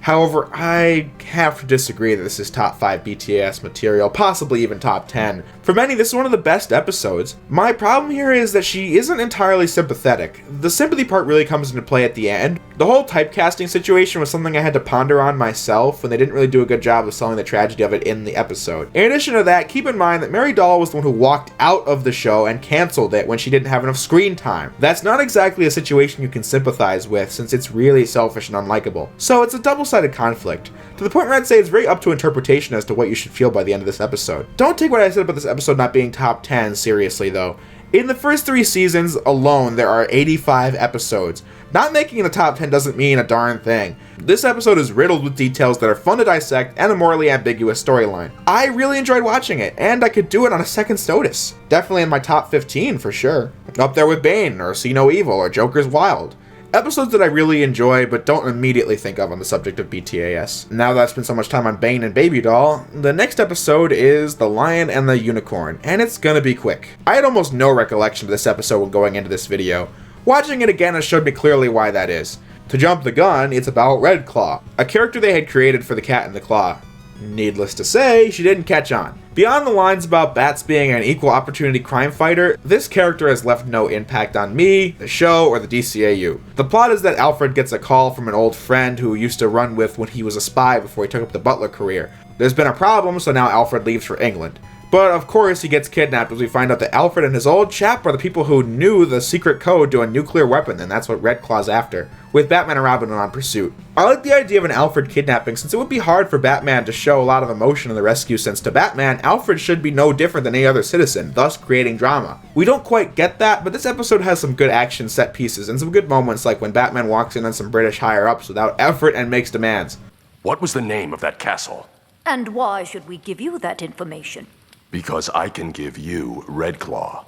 However, I have to disagree that this is top 5 BTAS material, possibly even top 10. For many, this is one of the best episodes. My problem here is that she isn't entirely sympathetic. The sympathy part really comes into play at the end. The whole typecasting situation was something I had to ponder on myself when they didn't really do a good job of selling the tragedy of it in the episode. In addition to that, keep in mind that Mary Doll was the one who walked out of the show and canceled it when she didn't have enough screen time. That's not exactly a situation you can sympathize with since it's really selfish and unlikable. So it's a double-sided conflict, to the point where I'd say it's very up to interpretation as to what you should feel by the end of this episode. Don't take what I said about this episode not being top 10 seriously though. In the first 3 seasons alone, there are 85 episodes. Not making it in the top 10 doesn't mean a darn thing. This episode is riddled with details that are fun to dissect and a morally ambiguous storyline. I really enjoyed watching it, and I could do it on a second's notice. Definitely in my top 15 for sure. Up there with Bane, or See No Evil, or Joker's Wild. Episodes that I really enjoy, but don't immediately think of on the subject of BTAS. Now that I've spent so much time on Bane and Baby Doll, the next episode is The Lion and the Unicorn, and it's gonna be quick. I had almost no recollection of this episode when going into this video. Watching it again has showed me clearly why that is. To jump the gun, it's about Red Claw, a character they had created for the Cat in the Claw. Needless to say, she didn't catch on. Beyond the lines about Bats being an equal opportunity crime fighter, this character has left no impact on me, the show, or the DCAU. The plot is that Alfred gets a call from an old friend who used to run with when he was a spy before he took up the butler career. There's been a problem, so now Alfred leaves for England. But of course he gets kidnapped as we find out that Alfred and his old chap are the people who knew the secret code to a nuclear weapon, and that's what Red Claw's after, with Batman and Robin on pursuit. I like the idea of an Alfred kidnapping since it would be hard for Batman to show a lot of emotion in the rescue, since to Batman, Alfred should be no different than any other citizen, thus creating drama. We don't quite get that, but this episode has some good action set pieces and some good moments like when Batman walks in on some British higher-ups without effort and makes demands. What was the name of that castle? And why should we give you that information? Because I can give you Red Claw.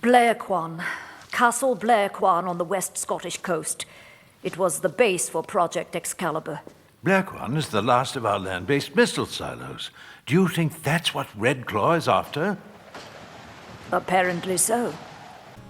Blairquan. Castle Blairquan on the west Scottish coast. It was the base for Project Excalibur. Blairquan is the last of our land-based missile silos. Do you think that's what Red Claw is after? Apparently so.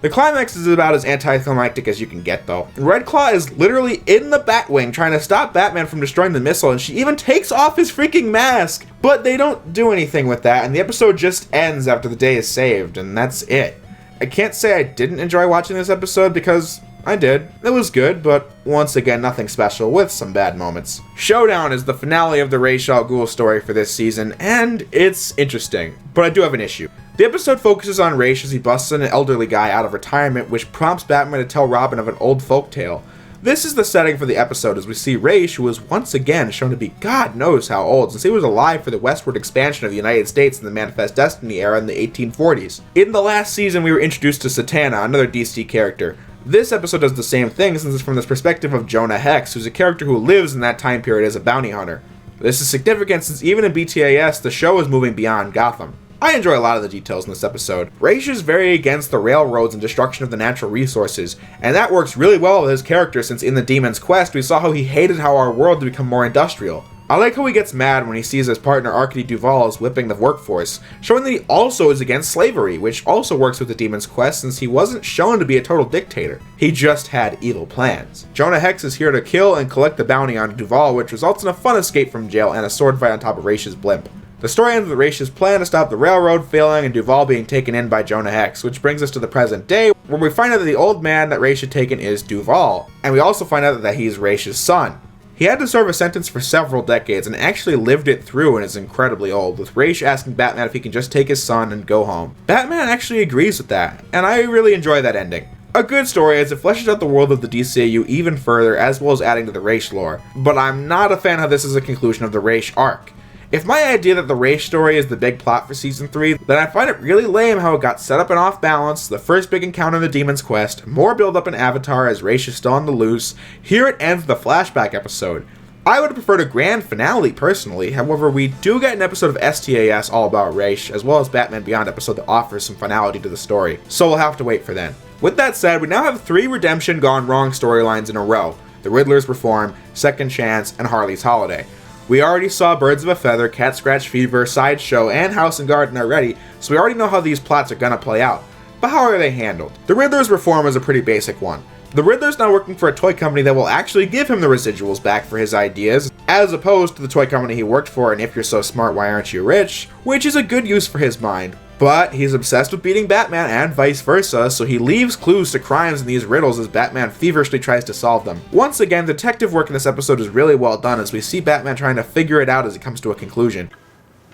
The climax is about as anticlimactic as you can get, though. Red Claw is literally in the Batwing trying to stop Batman from destroying the missile, and she even takes off his freaking mask! But they don't do anything with that, and the episode just ends after the day is saved, and that's it. I can't say I didn't enjoy watching this episode, because I did. It was good, but once again, nothing special, with some bad moments. Showdown is the finale of the Ra's al Ghul story for this season, and it's interesting, but I do have an issue. The episode focuses on Ra's as he busts an elderly guy out of retirement, which prompts Batman to tell Robin of an old folktale. This is the setting for the episode as we see Ra's, who is once again shown to be God knows how old, since he was alive for the westward expansion of the United States in the Manifest Destiny era in the 1840s. In the last season, we were introduced to Satana, another DC character. This episode does the same thing since it's from the perspective of Jonah Hex, who's a character who lives in that time period as a bounty hunter. This is significant since even in BTAS, the show is moving beyond Gotham. I enjoy a lot of the details in this episode. Ra's is very against the railroads and destruction of the natural resources, and that works really well with his character since in the Demon's Quest we saw how he hated how our world had become more industrial. I like how he gets mad when he sees his partner Arcady Duval is whipping the workforce, showing that he also is against slavery, which also works with the Demon's Quest since he wasn't shown to be a total dictator. He just had evil plans. Jonah Hex is here to kill and collect the bounty on Duval, which results in a fun escape from jail and a sword fight on top of Ra's blimp. The story ends with Ra's plan to stop the railroad failing and Duval being taken in by Jonah Hex, which brings us to the present day, where we find out that the old man that Ra's had taken is Duval, and we also find out that he's Ra's son. He had to serve a sentence for several decades and actually lived it through and is incredibly old, with Ra's asking Batman if he can just take his son and go home. Batman actually agrees with that, and I really enjoy that ending. A good story as it fleshes out the world of the DCAU even further, as well as adding to the Ra's lore, but I'm not a fan how this is a conclusion of the Ra's arc. If my idea that the Ra's story is the big plot for Season 3, then I find it really lame how it got set up and off balance, the first big encounter in the Demon's Quest, more build up in Avatar as Ra's is still on the loose, here it ends with a flashback episode. I would have preferred a grand finale personally, however we do get an episode of STAS all about Ra's, as well as Batman Beyond episode that offers some finality to the story, so we'll have to wait for then. With that said, we now have 3 redemption gone wrong storylines in a row: the Riddler's Reform, Second Chance, and Harley's Holiday. We already saw Birds of a Feather, Cat Scratch Fever, Sideshow, and House and Garden already, so we already know how these plots are gonna play out. But how are they handled? The Riddler's Reform is a pretty basic one. The Riddler's now working for a toy company that will actually give him the residuals back for his ideas, as opposed to the toy company he worked for and If You're So Smart, Why Aren't You Rich, which is a good use for his mind. But he's obsessed with beating Batman and vice versa, so he leaves clues to crimes in these riddles as Batman feverishly tries to solve them. Once again, detective work in this episode is really well done as we see Batman trying to figure it out as it comes to a conclusion.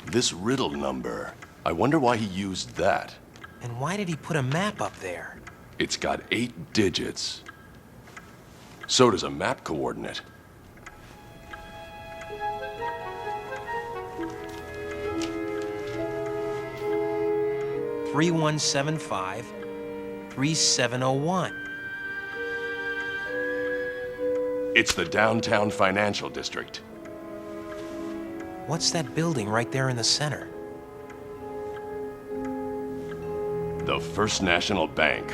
This riddle number, I wonder why he used that. And why did he put a map up there? It's got 8 digits. So does a map coordinate. $3175-3701. It's the downtown financial district. What's that building right there in the center? The First National Bank.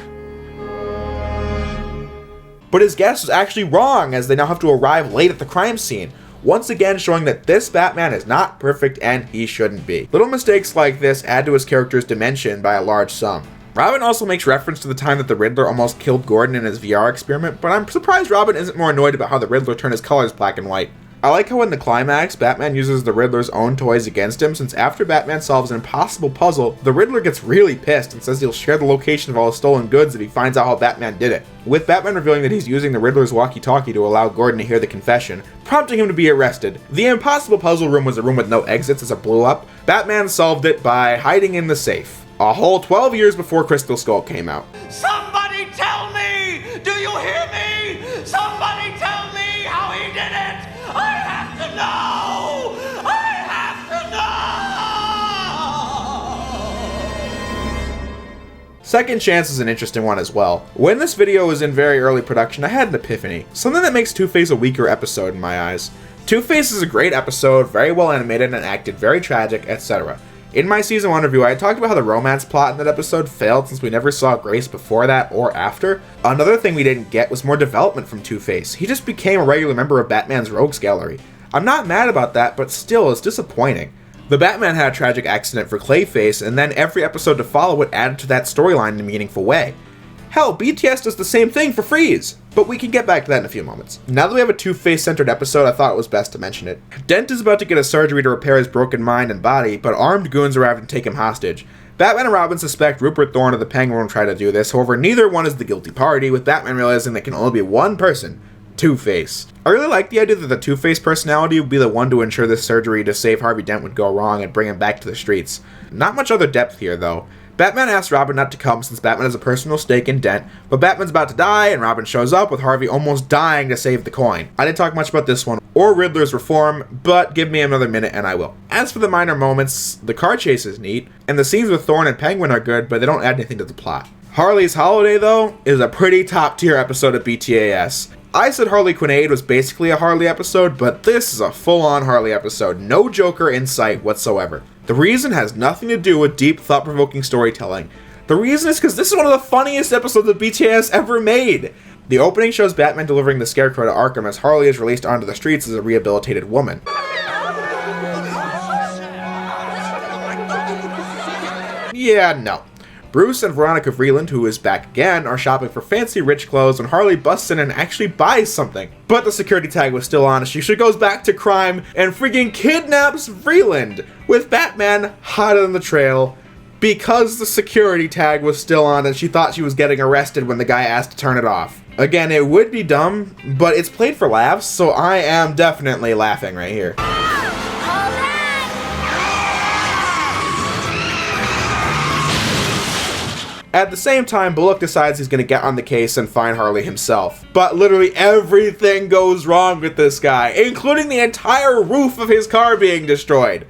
But his guess was actually wrong, as they now have to arrive late at the crime scene, once again showing that this Batman is not perfect and he shouldn't be. Little mistakes like this add to his character's dimension by a large sum. Robin also makes reference to the time that the Riddler almost killed Gordon in his VR experiment, but I'm surprised Robin isn't more annoyed about how the Riddler turned his colors black and white. I like how in the climax, Batman uses the Riddler's own toys against him, since after Batman solves an impossible puzzle, the Riddler gets really pissed and says he'll share the location of all his stolen goods if he finds out how Batman did it, with Batman revealing that he's using the Riddler's walkie-talkie to allow Gordon to hear the confession, prompting him to be arrested. The impossible puzzle room was a room with no exits as it blew up. Batman solved it by hiding in the safe, a whole 12 years before Crystal Skull came out. Somebody tell me! Do you hear me? Somebody tell me how he did it! I have to know! I have to know! Second Chance is an interesting one as well. When this video was in very early production, I had an epiphany. Something that makes Two-Face a weaker episode in my eyes. Two-Face is a great episode, very well animated and acted, very tragic, etc. In my Season 1 review, I had talked about how the romance plot in that episode failed since we never saw Grace before that or after. Another thing we didn't get was more development from Two-Face. He just became a regular member of Batman's Rogues Gallery. I'm not mad about that, but still, it's disappointing. The Batman had a tragic accident for Clayface, and then every episode to follow it added to that storyline in a meaningful way. Hell, BTS does the same thing for Freeze! But we can get back to that in a few moments. Now that we have a Two-Face centered episode, I thought it was best to mention it. Dent is about to get a surgery to repair his broken mind and body, but armed goons arrive and take him hostage. Batman and Robin suspect Rupert Thorne of the Penguin will try to do this, however neither one is the guilty party, with Batman realizing there can only be one person, Two-Face. I really like the idea that the Two-Face personality would be the one to ensure this surgery to save Harvey Dent would go wrong and bring him back to the streets. Not much other depth here though. Batman asks Robin not to come since Batman has a personal stake in Dent, but Batman's about to die and Robin shows up with Harvey almost dying to save the coin. I didn't talk much about this one or Riddler's reform, but give me another minute and I will. As for the minor moments, the car chase is neat, and the scenes with Thorne and Penguin are good, but they don't add anything to the plot. Harley's Holiday, though, is a pretty top tier episode of BTAS. I said Harley Quinn Aid was basically a Harley episode, but this is a full-on Harley episode, no Joker in sight whatsoever. The reason has nothing to do with deep, thought-provoking storytelling. The reason is because this is one of the funniest episodes of BTAS ever made. The opening shows Batman delivering the Scarecrow to Arkham as Harley is released onto the streets as a rehabilitated woman. Yeah, no. Bruce and Veronica Vreeland, who is back again, are shopping for fancy rich clothes when Harley busts in and actually buys something. But the security tag was still on as she goes back to crime and freaking kidnaps Vreeland, with Batman hot on the trail because the security tag was still on and she thought she was getting arrested when the guy asked to turn it off. Again, it would be dumb, but it's played for laughs, so I am definitely laughing right here. At the same time, Bullock decides he's going to get on the case and find Harley himself. But literally everything goes wrong with this guy, including the entire roof of his car being destroyed.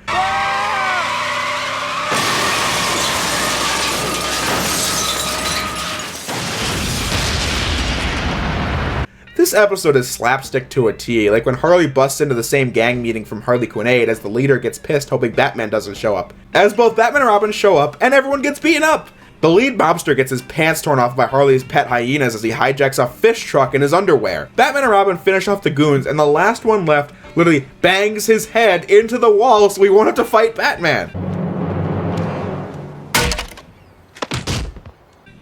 This episode is slapstick to a T, like when Harley busts into the same gang meeting from Harley Quinn Aid as the leader gets pissed hoping Batman doesn't show up. As both Batman and Robin show up, and everyone gets beaten up! The lead mobster gets his pants torn off by Harley's pet hyenas as he hijacks a fish truck in his underwear. Batman and Robin finish off the goons, and the last one left literally bangs his head into the wall so he won't have to fight Batman.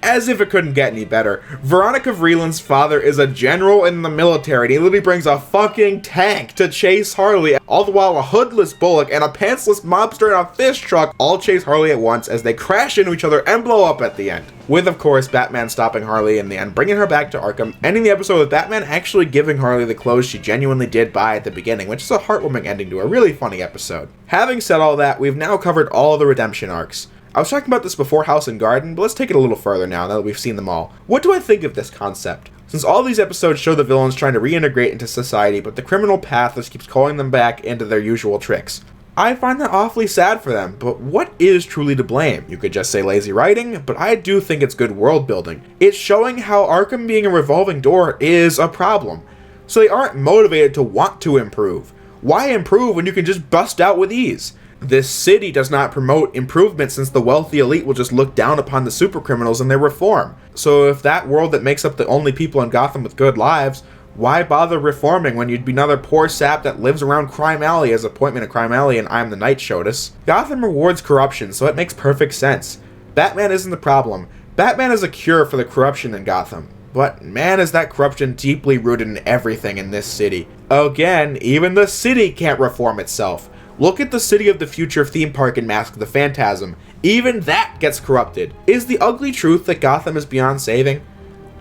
As if it couldn't get any better, Veronica Vreeland's father is a general in the military and he literally brings a fucking tank to chase Harley, all the while a hoodless Bullock and a pantsless mobster in a fish truck all chase Harley at once as they crash into each other and blow up at the end. With, of course, Batman stopping Harley in the end, bringing her back to Arkham, ending the episode with Batman actually giving Harley the clothes she genuinely did buy at the beginning, which is a heartwarming ending to a really funny episode. Having said all that, we've now covered all of the redemption arcs. I was talking about this before House and Garden, but let's take it a little further now that we've seen them all. What do I think of this concept? Since all these episodes show the villains trying to reintegrate into society, but the criminal path just keeps calling them back into their usual tricks. I find that awfully sad for them, but what is truly to blame? You could just say lazy writing, but I do think it's good world building. It's showing how Arkham being a revolving door is a problem. So they aren't motivated to want to improve. Why improve when you can just bust out with ease? This city does not promote improvement since the wealthy elite will just look down upon the supercriminals and their reform. So if that world that makes up the only people in Gotham with good lives, why bother reforming when you'd be another poor sap that lives around Crime Alley, as Appointment at Crime Alley and I'm the Night showed us? Gotham rewards corruption, so it makes perfect sense. Batman isn't the problem. Batman is a cure for the corruption in Gotham. But man, is that corruption deeply rooted in everything in this city. Again, even the city can't reform itself. Look at the City of the Future theme park in Mask of the Phantasm. Even that gets corrupted. Is the ugly truth that Gotham is beyond saving?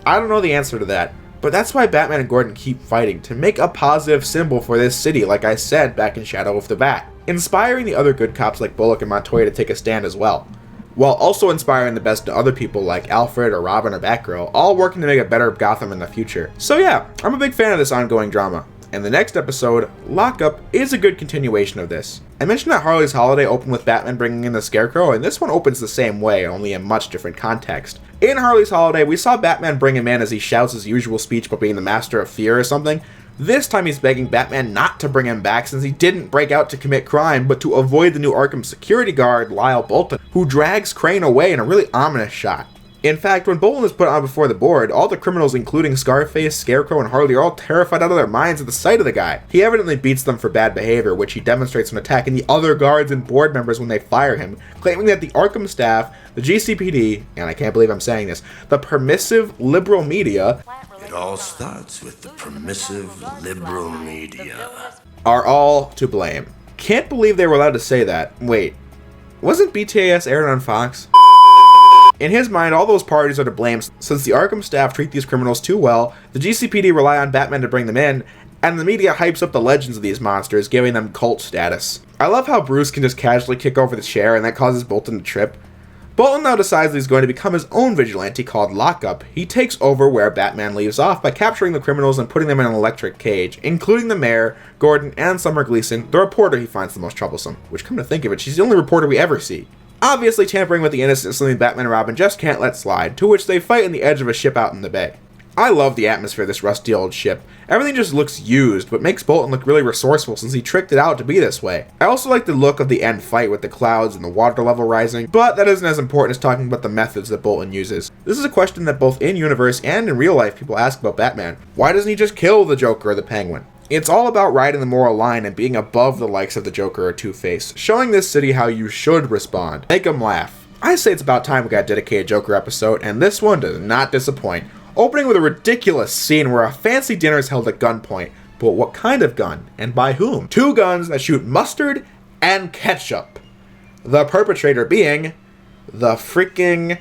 I don't know the answer to that. But that's why Batman and Gordon keep fighting, to make a positive symbol for this city, like I said back in Shadow of the Bat. Inspiring the other good cops like Bullock and Montoya to take a stand as well. While also inspiring the best to other people like Alfred or Robin or Batgirl, all working to make a better Gotham in the future. So yeah, I'm a big fan of this ongoing drama. And the next episode, Lockup, is a good continuation of this. I mentioned that Harley's Holiday opened with Batman bringing in the Scarecrow, and this one opens the same way, only in much different context. In Harley's Holiday, we saw Batman bring him in as he shouts his usual speech about being the master of fear or something. This time he's begging Batman not to bring him back since he didn't break out to commit crime, but to avoid the new Arkham security guard, Lyle Bolton, who drags Crane away in a really ominous shot. In fact, when Bolton is put on before the board, all the criminals including Scarface, Scarecrow, and Harley are all terrified out of their minds at the sight of the guy. He evidently beats them for bad behavior, which he demonstrates when attacking the other guards and board members when they fire him, claiming that the Arkham staff, the GCPD, and I can't believe I'm saying this, the permissive liberal media, It all starts with the permissive liberal media, are all to blame. Can't believe they were allowed to say that. Wait, wasn't BTAS aired on Fox? In his mind, all those parties are to blame since the Arkham staff treat these criminals too well, the GCPD rely on Batman to bring them in, and the media hypes up the legends of these monsters, giving them cult status. I love how Bruce can just casually kick over the chair and that causes Bolton to trip. Bolton now decides that he's going to become his own vigilante called Lockup. He takes over where Batman leaves off by capturing the criminals and putting them in an electric cage, including the mayor, Gordon, and Summer Gleason, the reporter he finds the most troublesome, which, come to think of it, she's the only reporter we ever see. Obviously tampering with the innocent is something Batman and Robin just can't let slide, to which they fight on the edge of a ship out in the bay. I love the atmosphere of this rusty old ship. Everything just looks used, but makes Bolton look really resourceful since he tricked it out to be this way. I also like the look of the end fight with the clouds and the water level rising, but that isn't as important as talking about the methods that Bolton uses. This is a question that both in universe and in real life people ask about Batman. Why doesn't he just kill the Joker or the Penguin? It's all about riding the moral line and being above the likes of the Joker or Two-Face, showing this city how you should respond. Make them laugh. I say it's about time we got a dedicated Joker episode, and this one does not disappoint. Opening with a ridiculous scene where a fancy dinner is held at gunpoint. But what kind of gun? And by whom? 2 guns that shoot mustard and ketchup. The perpetrator being the freaking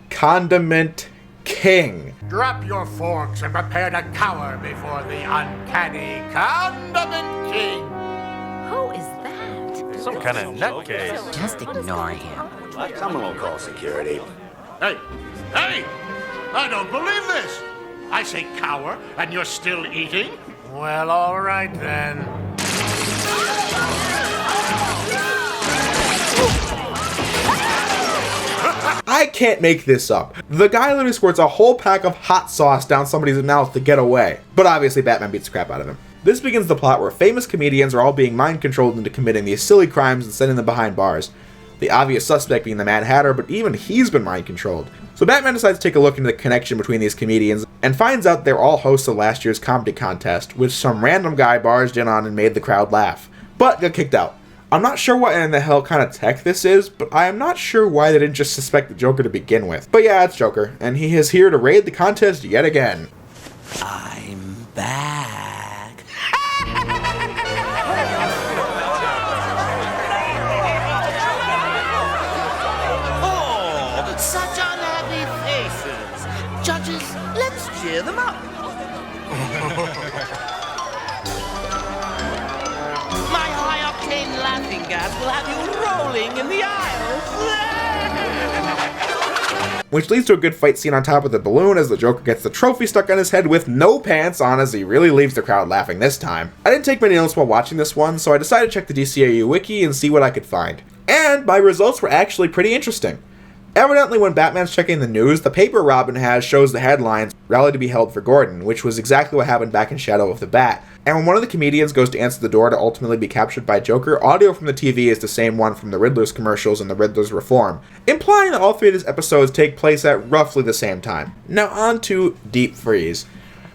Condiment King. Drop your forks and prepare to cower before the uncanny Condiment King. Who is that? Some kind of nutcase. Just ignore him. Someone will call security. Hey! Hey! I don't believe this! I say cower, and you're still eating? Well, all right then. I can't make this up. The guy literally squirts a whole pack of hot sauce down somebody's mouth to get away. But obviously Batman beats the crap out of him. This begins the plot where famous comedians are all being mind-controlled into committing these silly crimes and sending them behind bars. The obvious suspect being the Mad Hatter, but even he's been mind-controlled. So Batman decides to take a look into the connection between these comedians and finds out they're all hosts of last year's comedy contest, which some random guy barged in on and made the crowd laugh, but got kicked out. I'm not sure what in the hell kind of tech this is, but I am not sure why they didn't just suspect the Joker to begin with. But yeah, it's Joker, and he is here to raid the contest yet again. I'm back. Oh, such unhappy faces. Judges, let's cheer them up. My high-octane laughing gas will have you rolling in the aisles. Which leads to a good fight scene on top of the balloon as the Joker gets the trophy stuck on his head with no pants on as he really leaves the crowd laughing this time. I didn't take many notes while watching this one, so I decided to check the DCAU wiki and see what I could find. And my results were actually pretty interesting. Evidently, when Batman's checking the news, the paper Robin has shows the headlines, "Rally to be held for Gordon," which was exactly what happened back in Shadow of the Bat. And when one of the comedians goes to answer the door to ultimately be captured by Joker, audio from the TV is the same one from the Riddler's commercials and the Riddler's Reform, implying that all 3 of these episodes take place at roughly the same time. Now on to Deep Freeze.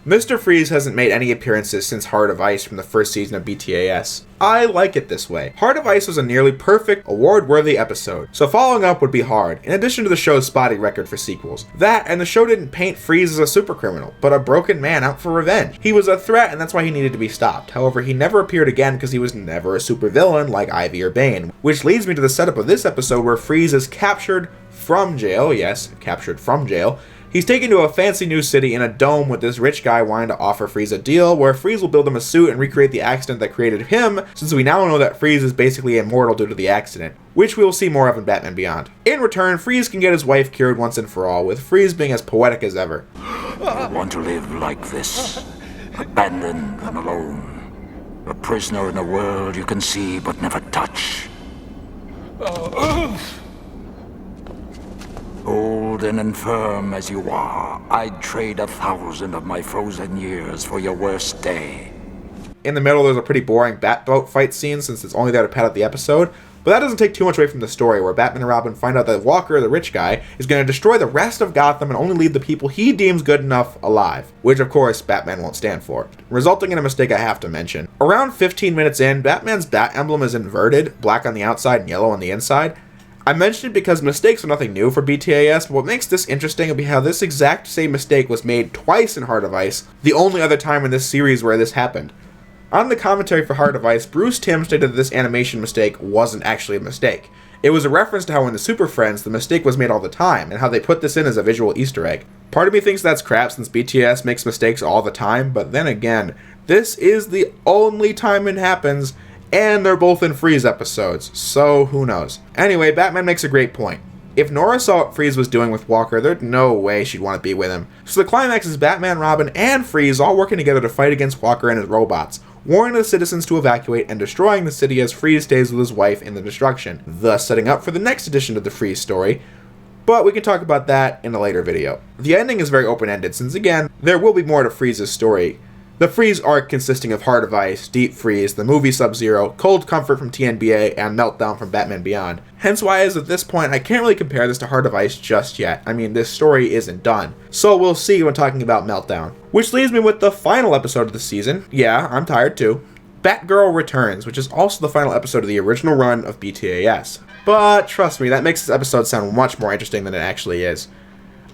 Mr. Freeze hasn't made any appearances since Heart of Ice from the first season of BTAS. I like it this way. Heart of Ice was a nearly perfect, award-worthy episode, so following up would be hard, in addition to the show's spotty record for sequels. That, and the show didn't paint Freeze as a supercriminal, but a broken man out for revenge. He was a threat, and that's why he needed to be stopped. However, he never appeared again because he was never a supervillain like Ivy or Bane, which leads me to the setup of this episode where Freeze is captured from jail. Yes, captured from jail. He's taken to a fancy new city in a dome with this rich guy wanting to offer Freeze a deal where Freeze will build him a suit and recreate the accident that created him, since we now know that Freeze is basically immortal due to the accident, which we will see more of in Batman Beyond. In return, Freeze can get his wife cured once and for all, with Freeze being as poetic as ever. I want to live like this, abandoned and alone, a prisoner in a world you can see but never touch. Old and infirm as you are, I'd trade 1,000 of my frozen years for your worst day. In the middle, there's a pretty boring Batboat fight scene since it's only there to pad out the episode, but that doesn't take too much away from the story, where Batman and Robin find out that Walker, the rich guy, is going to destroy the rest of Gotham and only leave the people he deems good enough alive, which of course Batman won't stand for, resulting in a mistake I have to mention. Around 15 minutes in, Batman's bat emblem is inverted, black on the outside and yellow on the inside. I mentioned it because mistakes are nothing new for BTAS, but what makes this interesting will be how this exact same mistake was made twice in Heart of Ice, the only other time in this series where this happened. On the commentary for Heart of Ice, Bruce Timm stated that this animation mistake wasn't actually a mistake. It was a reference to how in the Super Friends the mistake was made all the time, and how they put this in as a visual Easter egg. Part of me thinks that's crap since BTAS makes mistakes all the time, but then again, this is the only time it happens, and they're both in Freeze episodes, so who knows. Anyway, Batman makes a great point. If Nora saw what Freeze was doing with Walker, there's no way she'd want to be with him. So the climax is Batman, Robin, and Freeze all working together to fight against Walker and his robots, warning the citizens to evacuate and destroying the city as Freeze stays with his wife in the destruction, thus setting up for the next edition of the Freeze story. But we can talk about that in a later video. The ending is very open-ended since, again, there will be more to Freeze's story. The Freeze arc consisting of Heart of Ice, Deep Freeze, the movie Sub-Zero, Cold Comfort from TNBA, and Meltdown from Batman Beyond. Hence why, as of this point, I can't really compare this to Heart of Ice just yet. I mean, this story isn't done. So we'll see when talking about Meltdown. Which leaves me with the final episode of the season. Yeah, I'm tired too. Batgirl Returns, which is also the final episode of the original run of BTAS. But trust me, that makes this episode sound much more interesting than it actually is.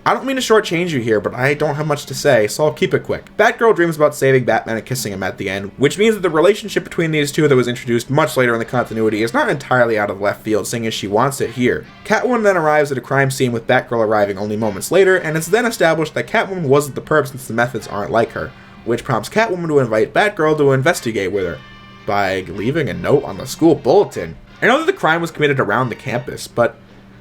I don't mean to shortchange you here, but I don't have much to say, so I'll keep it quick. Batgirl dreams about saving Batman and kissing him at the end, which means that the relationship between these two that was introduced much later in the continuity is not entirely out of left field, seeing as she wants it here. Catwoman then arrives at a crime scene with Batgirl arriving only moments later, and it's then established that Catwoman wasn't the perp since the methods aren't like her, which prompts Catwoman to invite Batgirl to investigate with her, by leaving a note on the school bulletin. I know that the crime was committed around the campus, but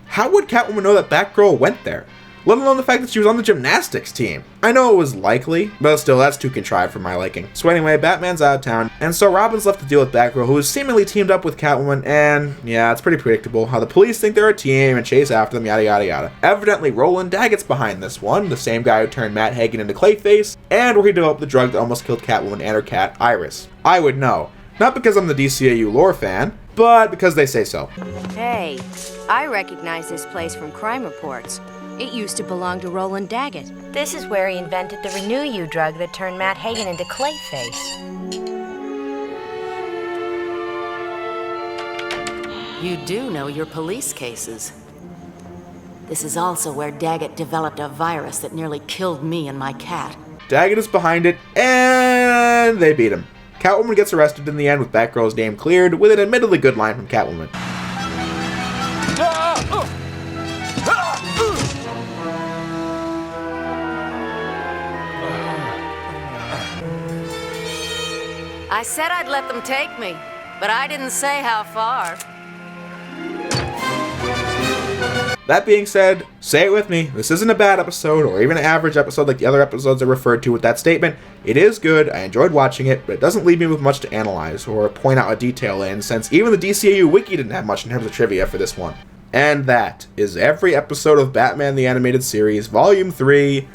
how would Catwoman know that Batgirl went there? Let alone the fact that she was on the gymnastics team. I know it was likely, but still, that's too contrived for my liking. So anyway, Batman's out of town, and so Robin's left to deal with Batgirl, who is seemingly teamed up with Catwoman, and yeah, it's pretty predictable how the police think they're a team and chase after them, yada yada yada. Evidently, Roland Daggett's behind this one, the same guy who turned Matt Hagen into Clayface, and where he developed the drug that almost killed Catwoman and her cat, Iris. I would know. Not because I'm the DCAU lore fan, but because they say so. Hey, I recognize this place from crime reports. It used to belong to Roland Daggett. This is where he invented the Renew You drug that turned Matt Hagen into Clayface. You do know your police cases. This is also where Daggett developed a virus that nearly killed me and my cat. Daggett is behind it, and they beat him. Catwoman gets arrested in the end with Batgirl's name cleared, with an admittedly good line from Catwoman. I said I'd let them take me, but I didn't say how far. That being said, say it with me, this isn't a bad episode or even an average episode like the other episodes I referred to with that statement. It is good, I enjoyed watching it, but it doesn't leave me with much to analyze or point out a detail in, since even the DCAU wiki didn't have much in terms of trivia for this one. And that is every episode of Batman the Animated Series Volume 3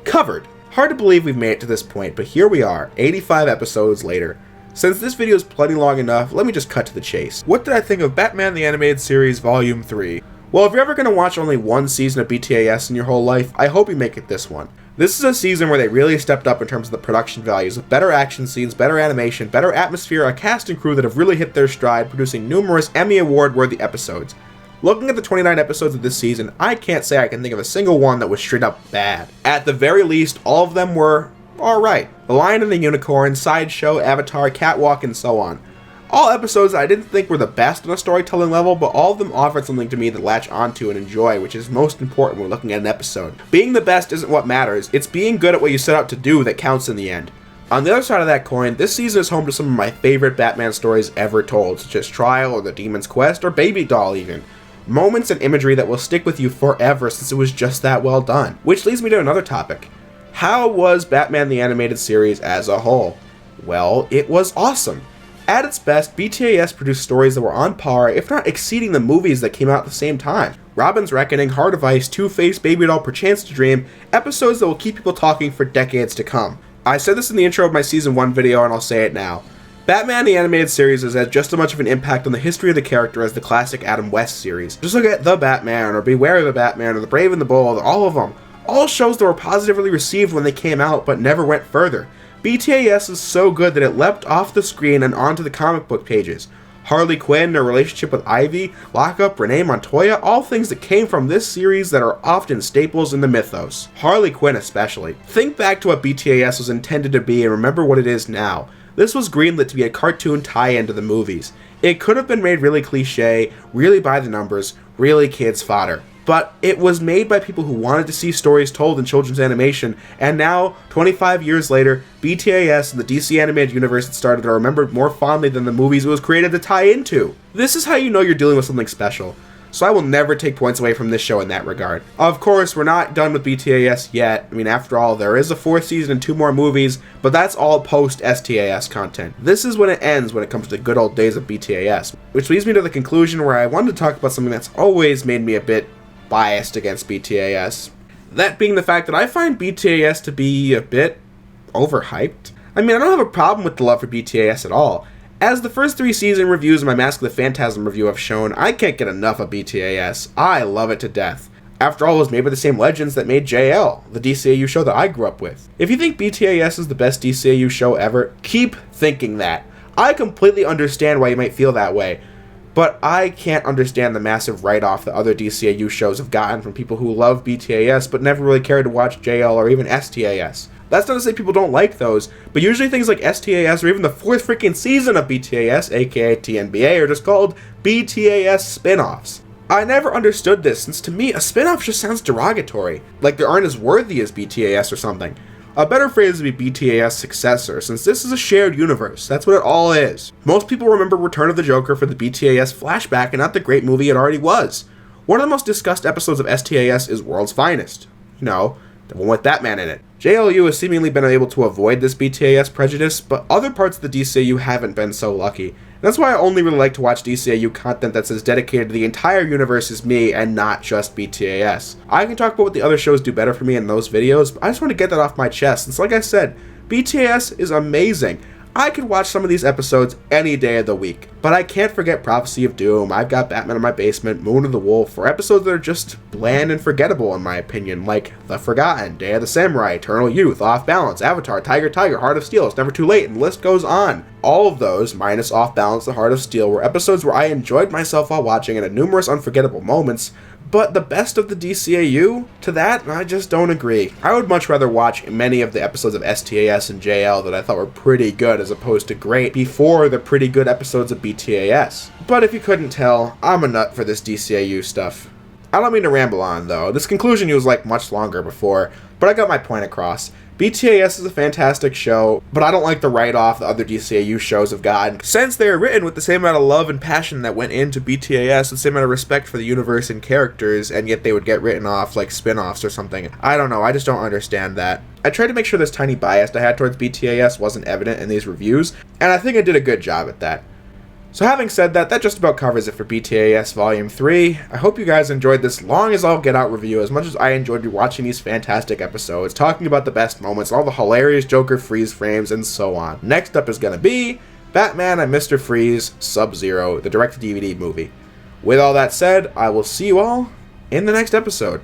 covered. Hard to believe we've made it to this point, but here we are, 85 episodes later. Since this video is plenty long enough, let me just cut to the chase. What did I think of Batman the Animated Series Volume 3? Well, if you're ever going to watch only one season of BTAS in your whole life, I hope you make it this one. This is a season where they really stepped up in terms of the production values, with better action scenes, better animation, better atmosphere, a cast and crew that have really hit their stride, producing numerous Emmy Award-worthy episodes. Looking at the 29 episodes of this season, I can't say I can think of a single one that was straight up bad. At the very least, all of them were alright. The Lion and the Unicorn, Sideshow, Avatar, Catwalk, and so on. All episodes I didn't think were the best on a storytelling level, but all of them offered something to me to latch onto and enjoy, which is most important when looking at an episode. Being the best isn't what matters, it's being good at what you set out to do that counts in the end. On the other side of that coin, this season is home to some of my favorite Batman stories ever told, such as Trial or The Demon's Quest or Baby Doll even. Moments and imagery that will stick with you forever since it was just that well done. Which leads me to another topic. How was Batman the Animated Series as a whole? Well, it was awesome. At its best, BTAS produced stories that were on par, if not exceeding the movies that came out at the same time. Robin's Reckoning, Heart of Ice, Two-Face, Baby Doll, Perchance to Dream, episodes that will keep people talking for decades to come. I said this in the intro of my Season 1 video and I'll say it now. Batman the Animated Series has had just as much of an impact on the history of the character as the classic Adam West series. Just look at The Batman, or Beware of the Batman, or The Brave and the Bold, all of them. All shows that were positively received when they came out, but never went further. BTAS is so good that it leapt off the screen and onto the comic book pages. Harley Quinn, her relationship with Ivy, Lockup, Renee Montoya, all things that came from this series that are often staples in the mythos. Harley Quinn especially. Think back to what BTAS was intended to be and remember what it is now. This was greenlit to be a cartoon tie-in to the movies. It could have been made really cliche, really by the numbers, really kids fodder. But it was made by people who wanted to see stories told in children's animation, and now, 25 years later, BTAS and the DC Animated Universe it started are remembered more fondly than the movies it was created to tie into. This is how you know you're dealing with something special. So I will never take points away from this show in that regard. Of course, we're not done with BTAS yet. I mean, after all, there is a 4th season and 2 more movies, but that's all post-STAS content. This is when it ends when it comes to the good old days of BTAS. Which leads me to the conclusion where I wanted to talk about something that's always made me a bit biased against BTAS. That being the fact that I find BTAS to be a bit overhyped. I mean, I don't have a problem with the love for BTAS at all. As the first 3 season reviews of my Mask of the Phantasm review have shown, I can't get enough of BTAS. I love it to death. After all, it was made by the same legends that made JL, the DCAU show that I grew up with. If you think BTAS is the best DCAU show ever, keep thinking that. I completely understand why you might feel that way, but I can't understand the massive write-off that other DCAU shows have gotten from people who love BTAS but never really cared to watch JL or even STAS. That's not to say people don't like those, but usually things like STAS or even the 4th freaking season of BTAS, aka TNBA, are just called BTAS spin-offs. I never understood this, since to me, a spin-off just sounds derogatory, like they aren't as worthy as BTAS or something. A better phrase would be BTAS successor, since this is a shared universe. That's what it all is. Most people remember Return of the Joker for the BTAS flashback and not the great movie it already was. One of the most discussed episodes of STAS is World's Finest. You know, the one with Batman in it. JLU has seemingly been able to avoid this BTAS prejudice, but other parts of the DCAU haven't been so lucky. That's why I only really like to watch DCAU content that's as dedicated to the entire universe as me and not just BTAS. I can talk about what the other shows do better for me in those videos, but I just want to get that off my chest, since like I said, BTAS is amazing. I could watch some of these episodes any day of the week, but I can't forget Prophecy of Doom, I've Got Batman in My Basement, Moon of the Wolf, or episodes that are just bland and forgettable in my opinion, like The Forgotten, Day of the Samurai, Eternal Youth, Off Balance, Avatar, Tiger, Heart of Steel, It's Never Too Late, and the list goes on. All of those, minus Off Balance, The Heart of Steel, were episodes where I enjoyed myself while watching and had numerous unforgettable moments, but the best of the DCAU? To that, I just don't agree. I would much rather watch many of the episodes of STAS and JL that I thought were pretty good as opposed to great before the pretty good episodes of BTAS. But if you couldn't tell, I'm a nut for this DCAU stuff. I don't mean to ramble on though, this conclusion was like much longer before, but I got my point across. BTAS is a fantastic show, but I don't like the write-off the other DCAU shows have gotten, since they are written with the same amount of love and passion that went into BTAS, the same amount of respect for the universe and characters, and yet they would get written off like spin-offs or something. I don't know, I just don't understand that. I tried to make sure this tiny bias I had towards BTAS wasn't evident in these reviews, and I think I did a good job at that. So having said that, that just about covers it for BTAS Volume 3. I hope you guys enjoyed this long as all get out review as much as I enjoyed watching these fantastic episodes, talking about the best moments, all the hilarious Joker freeze frames, and so on. Next up is going to be Batman and Mr. Freeze Sub-Zero, the direct-to-DVD movie. With all that said, I will see you all in the next episode.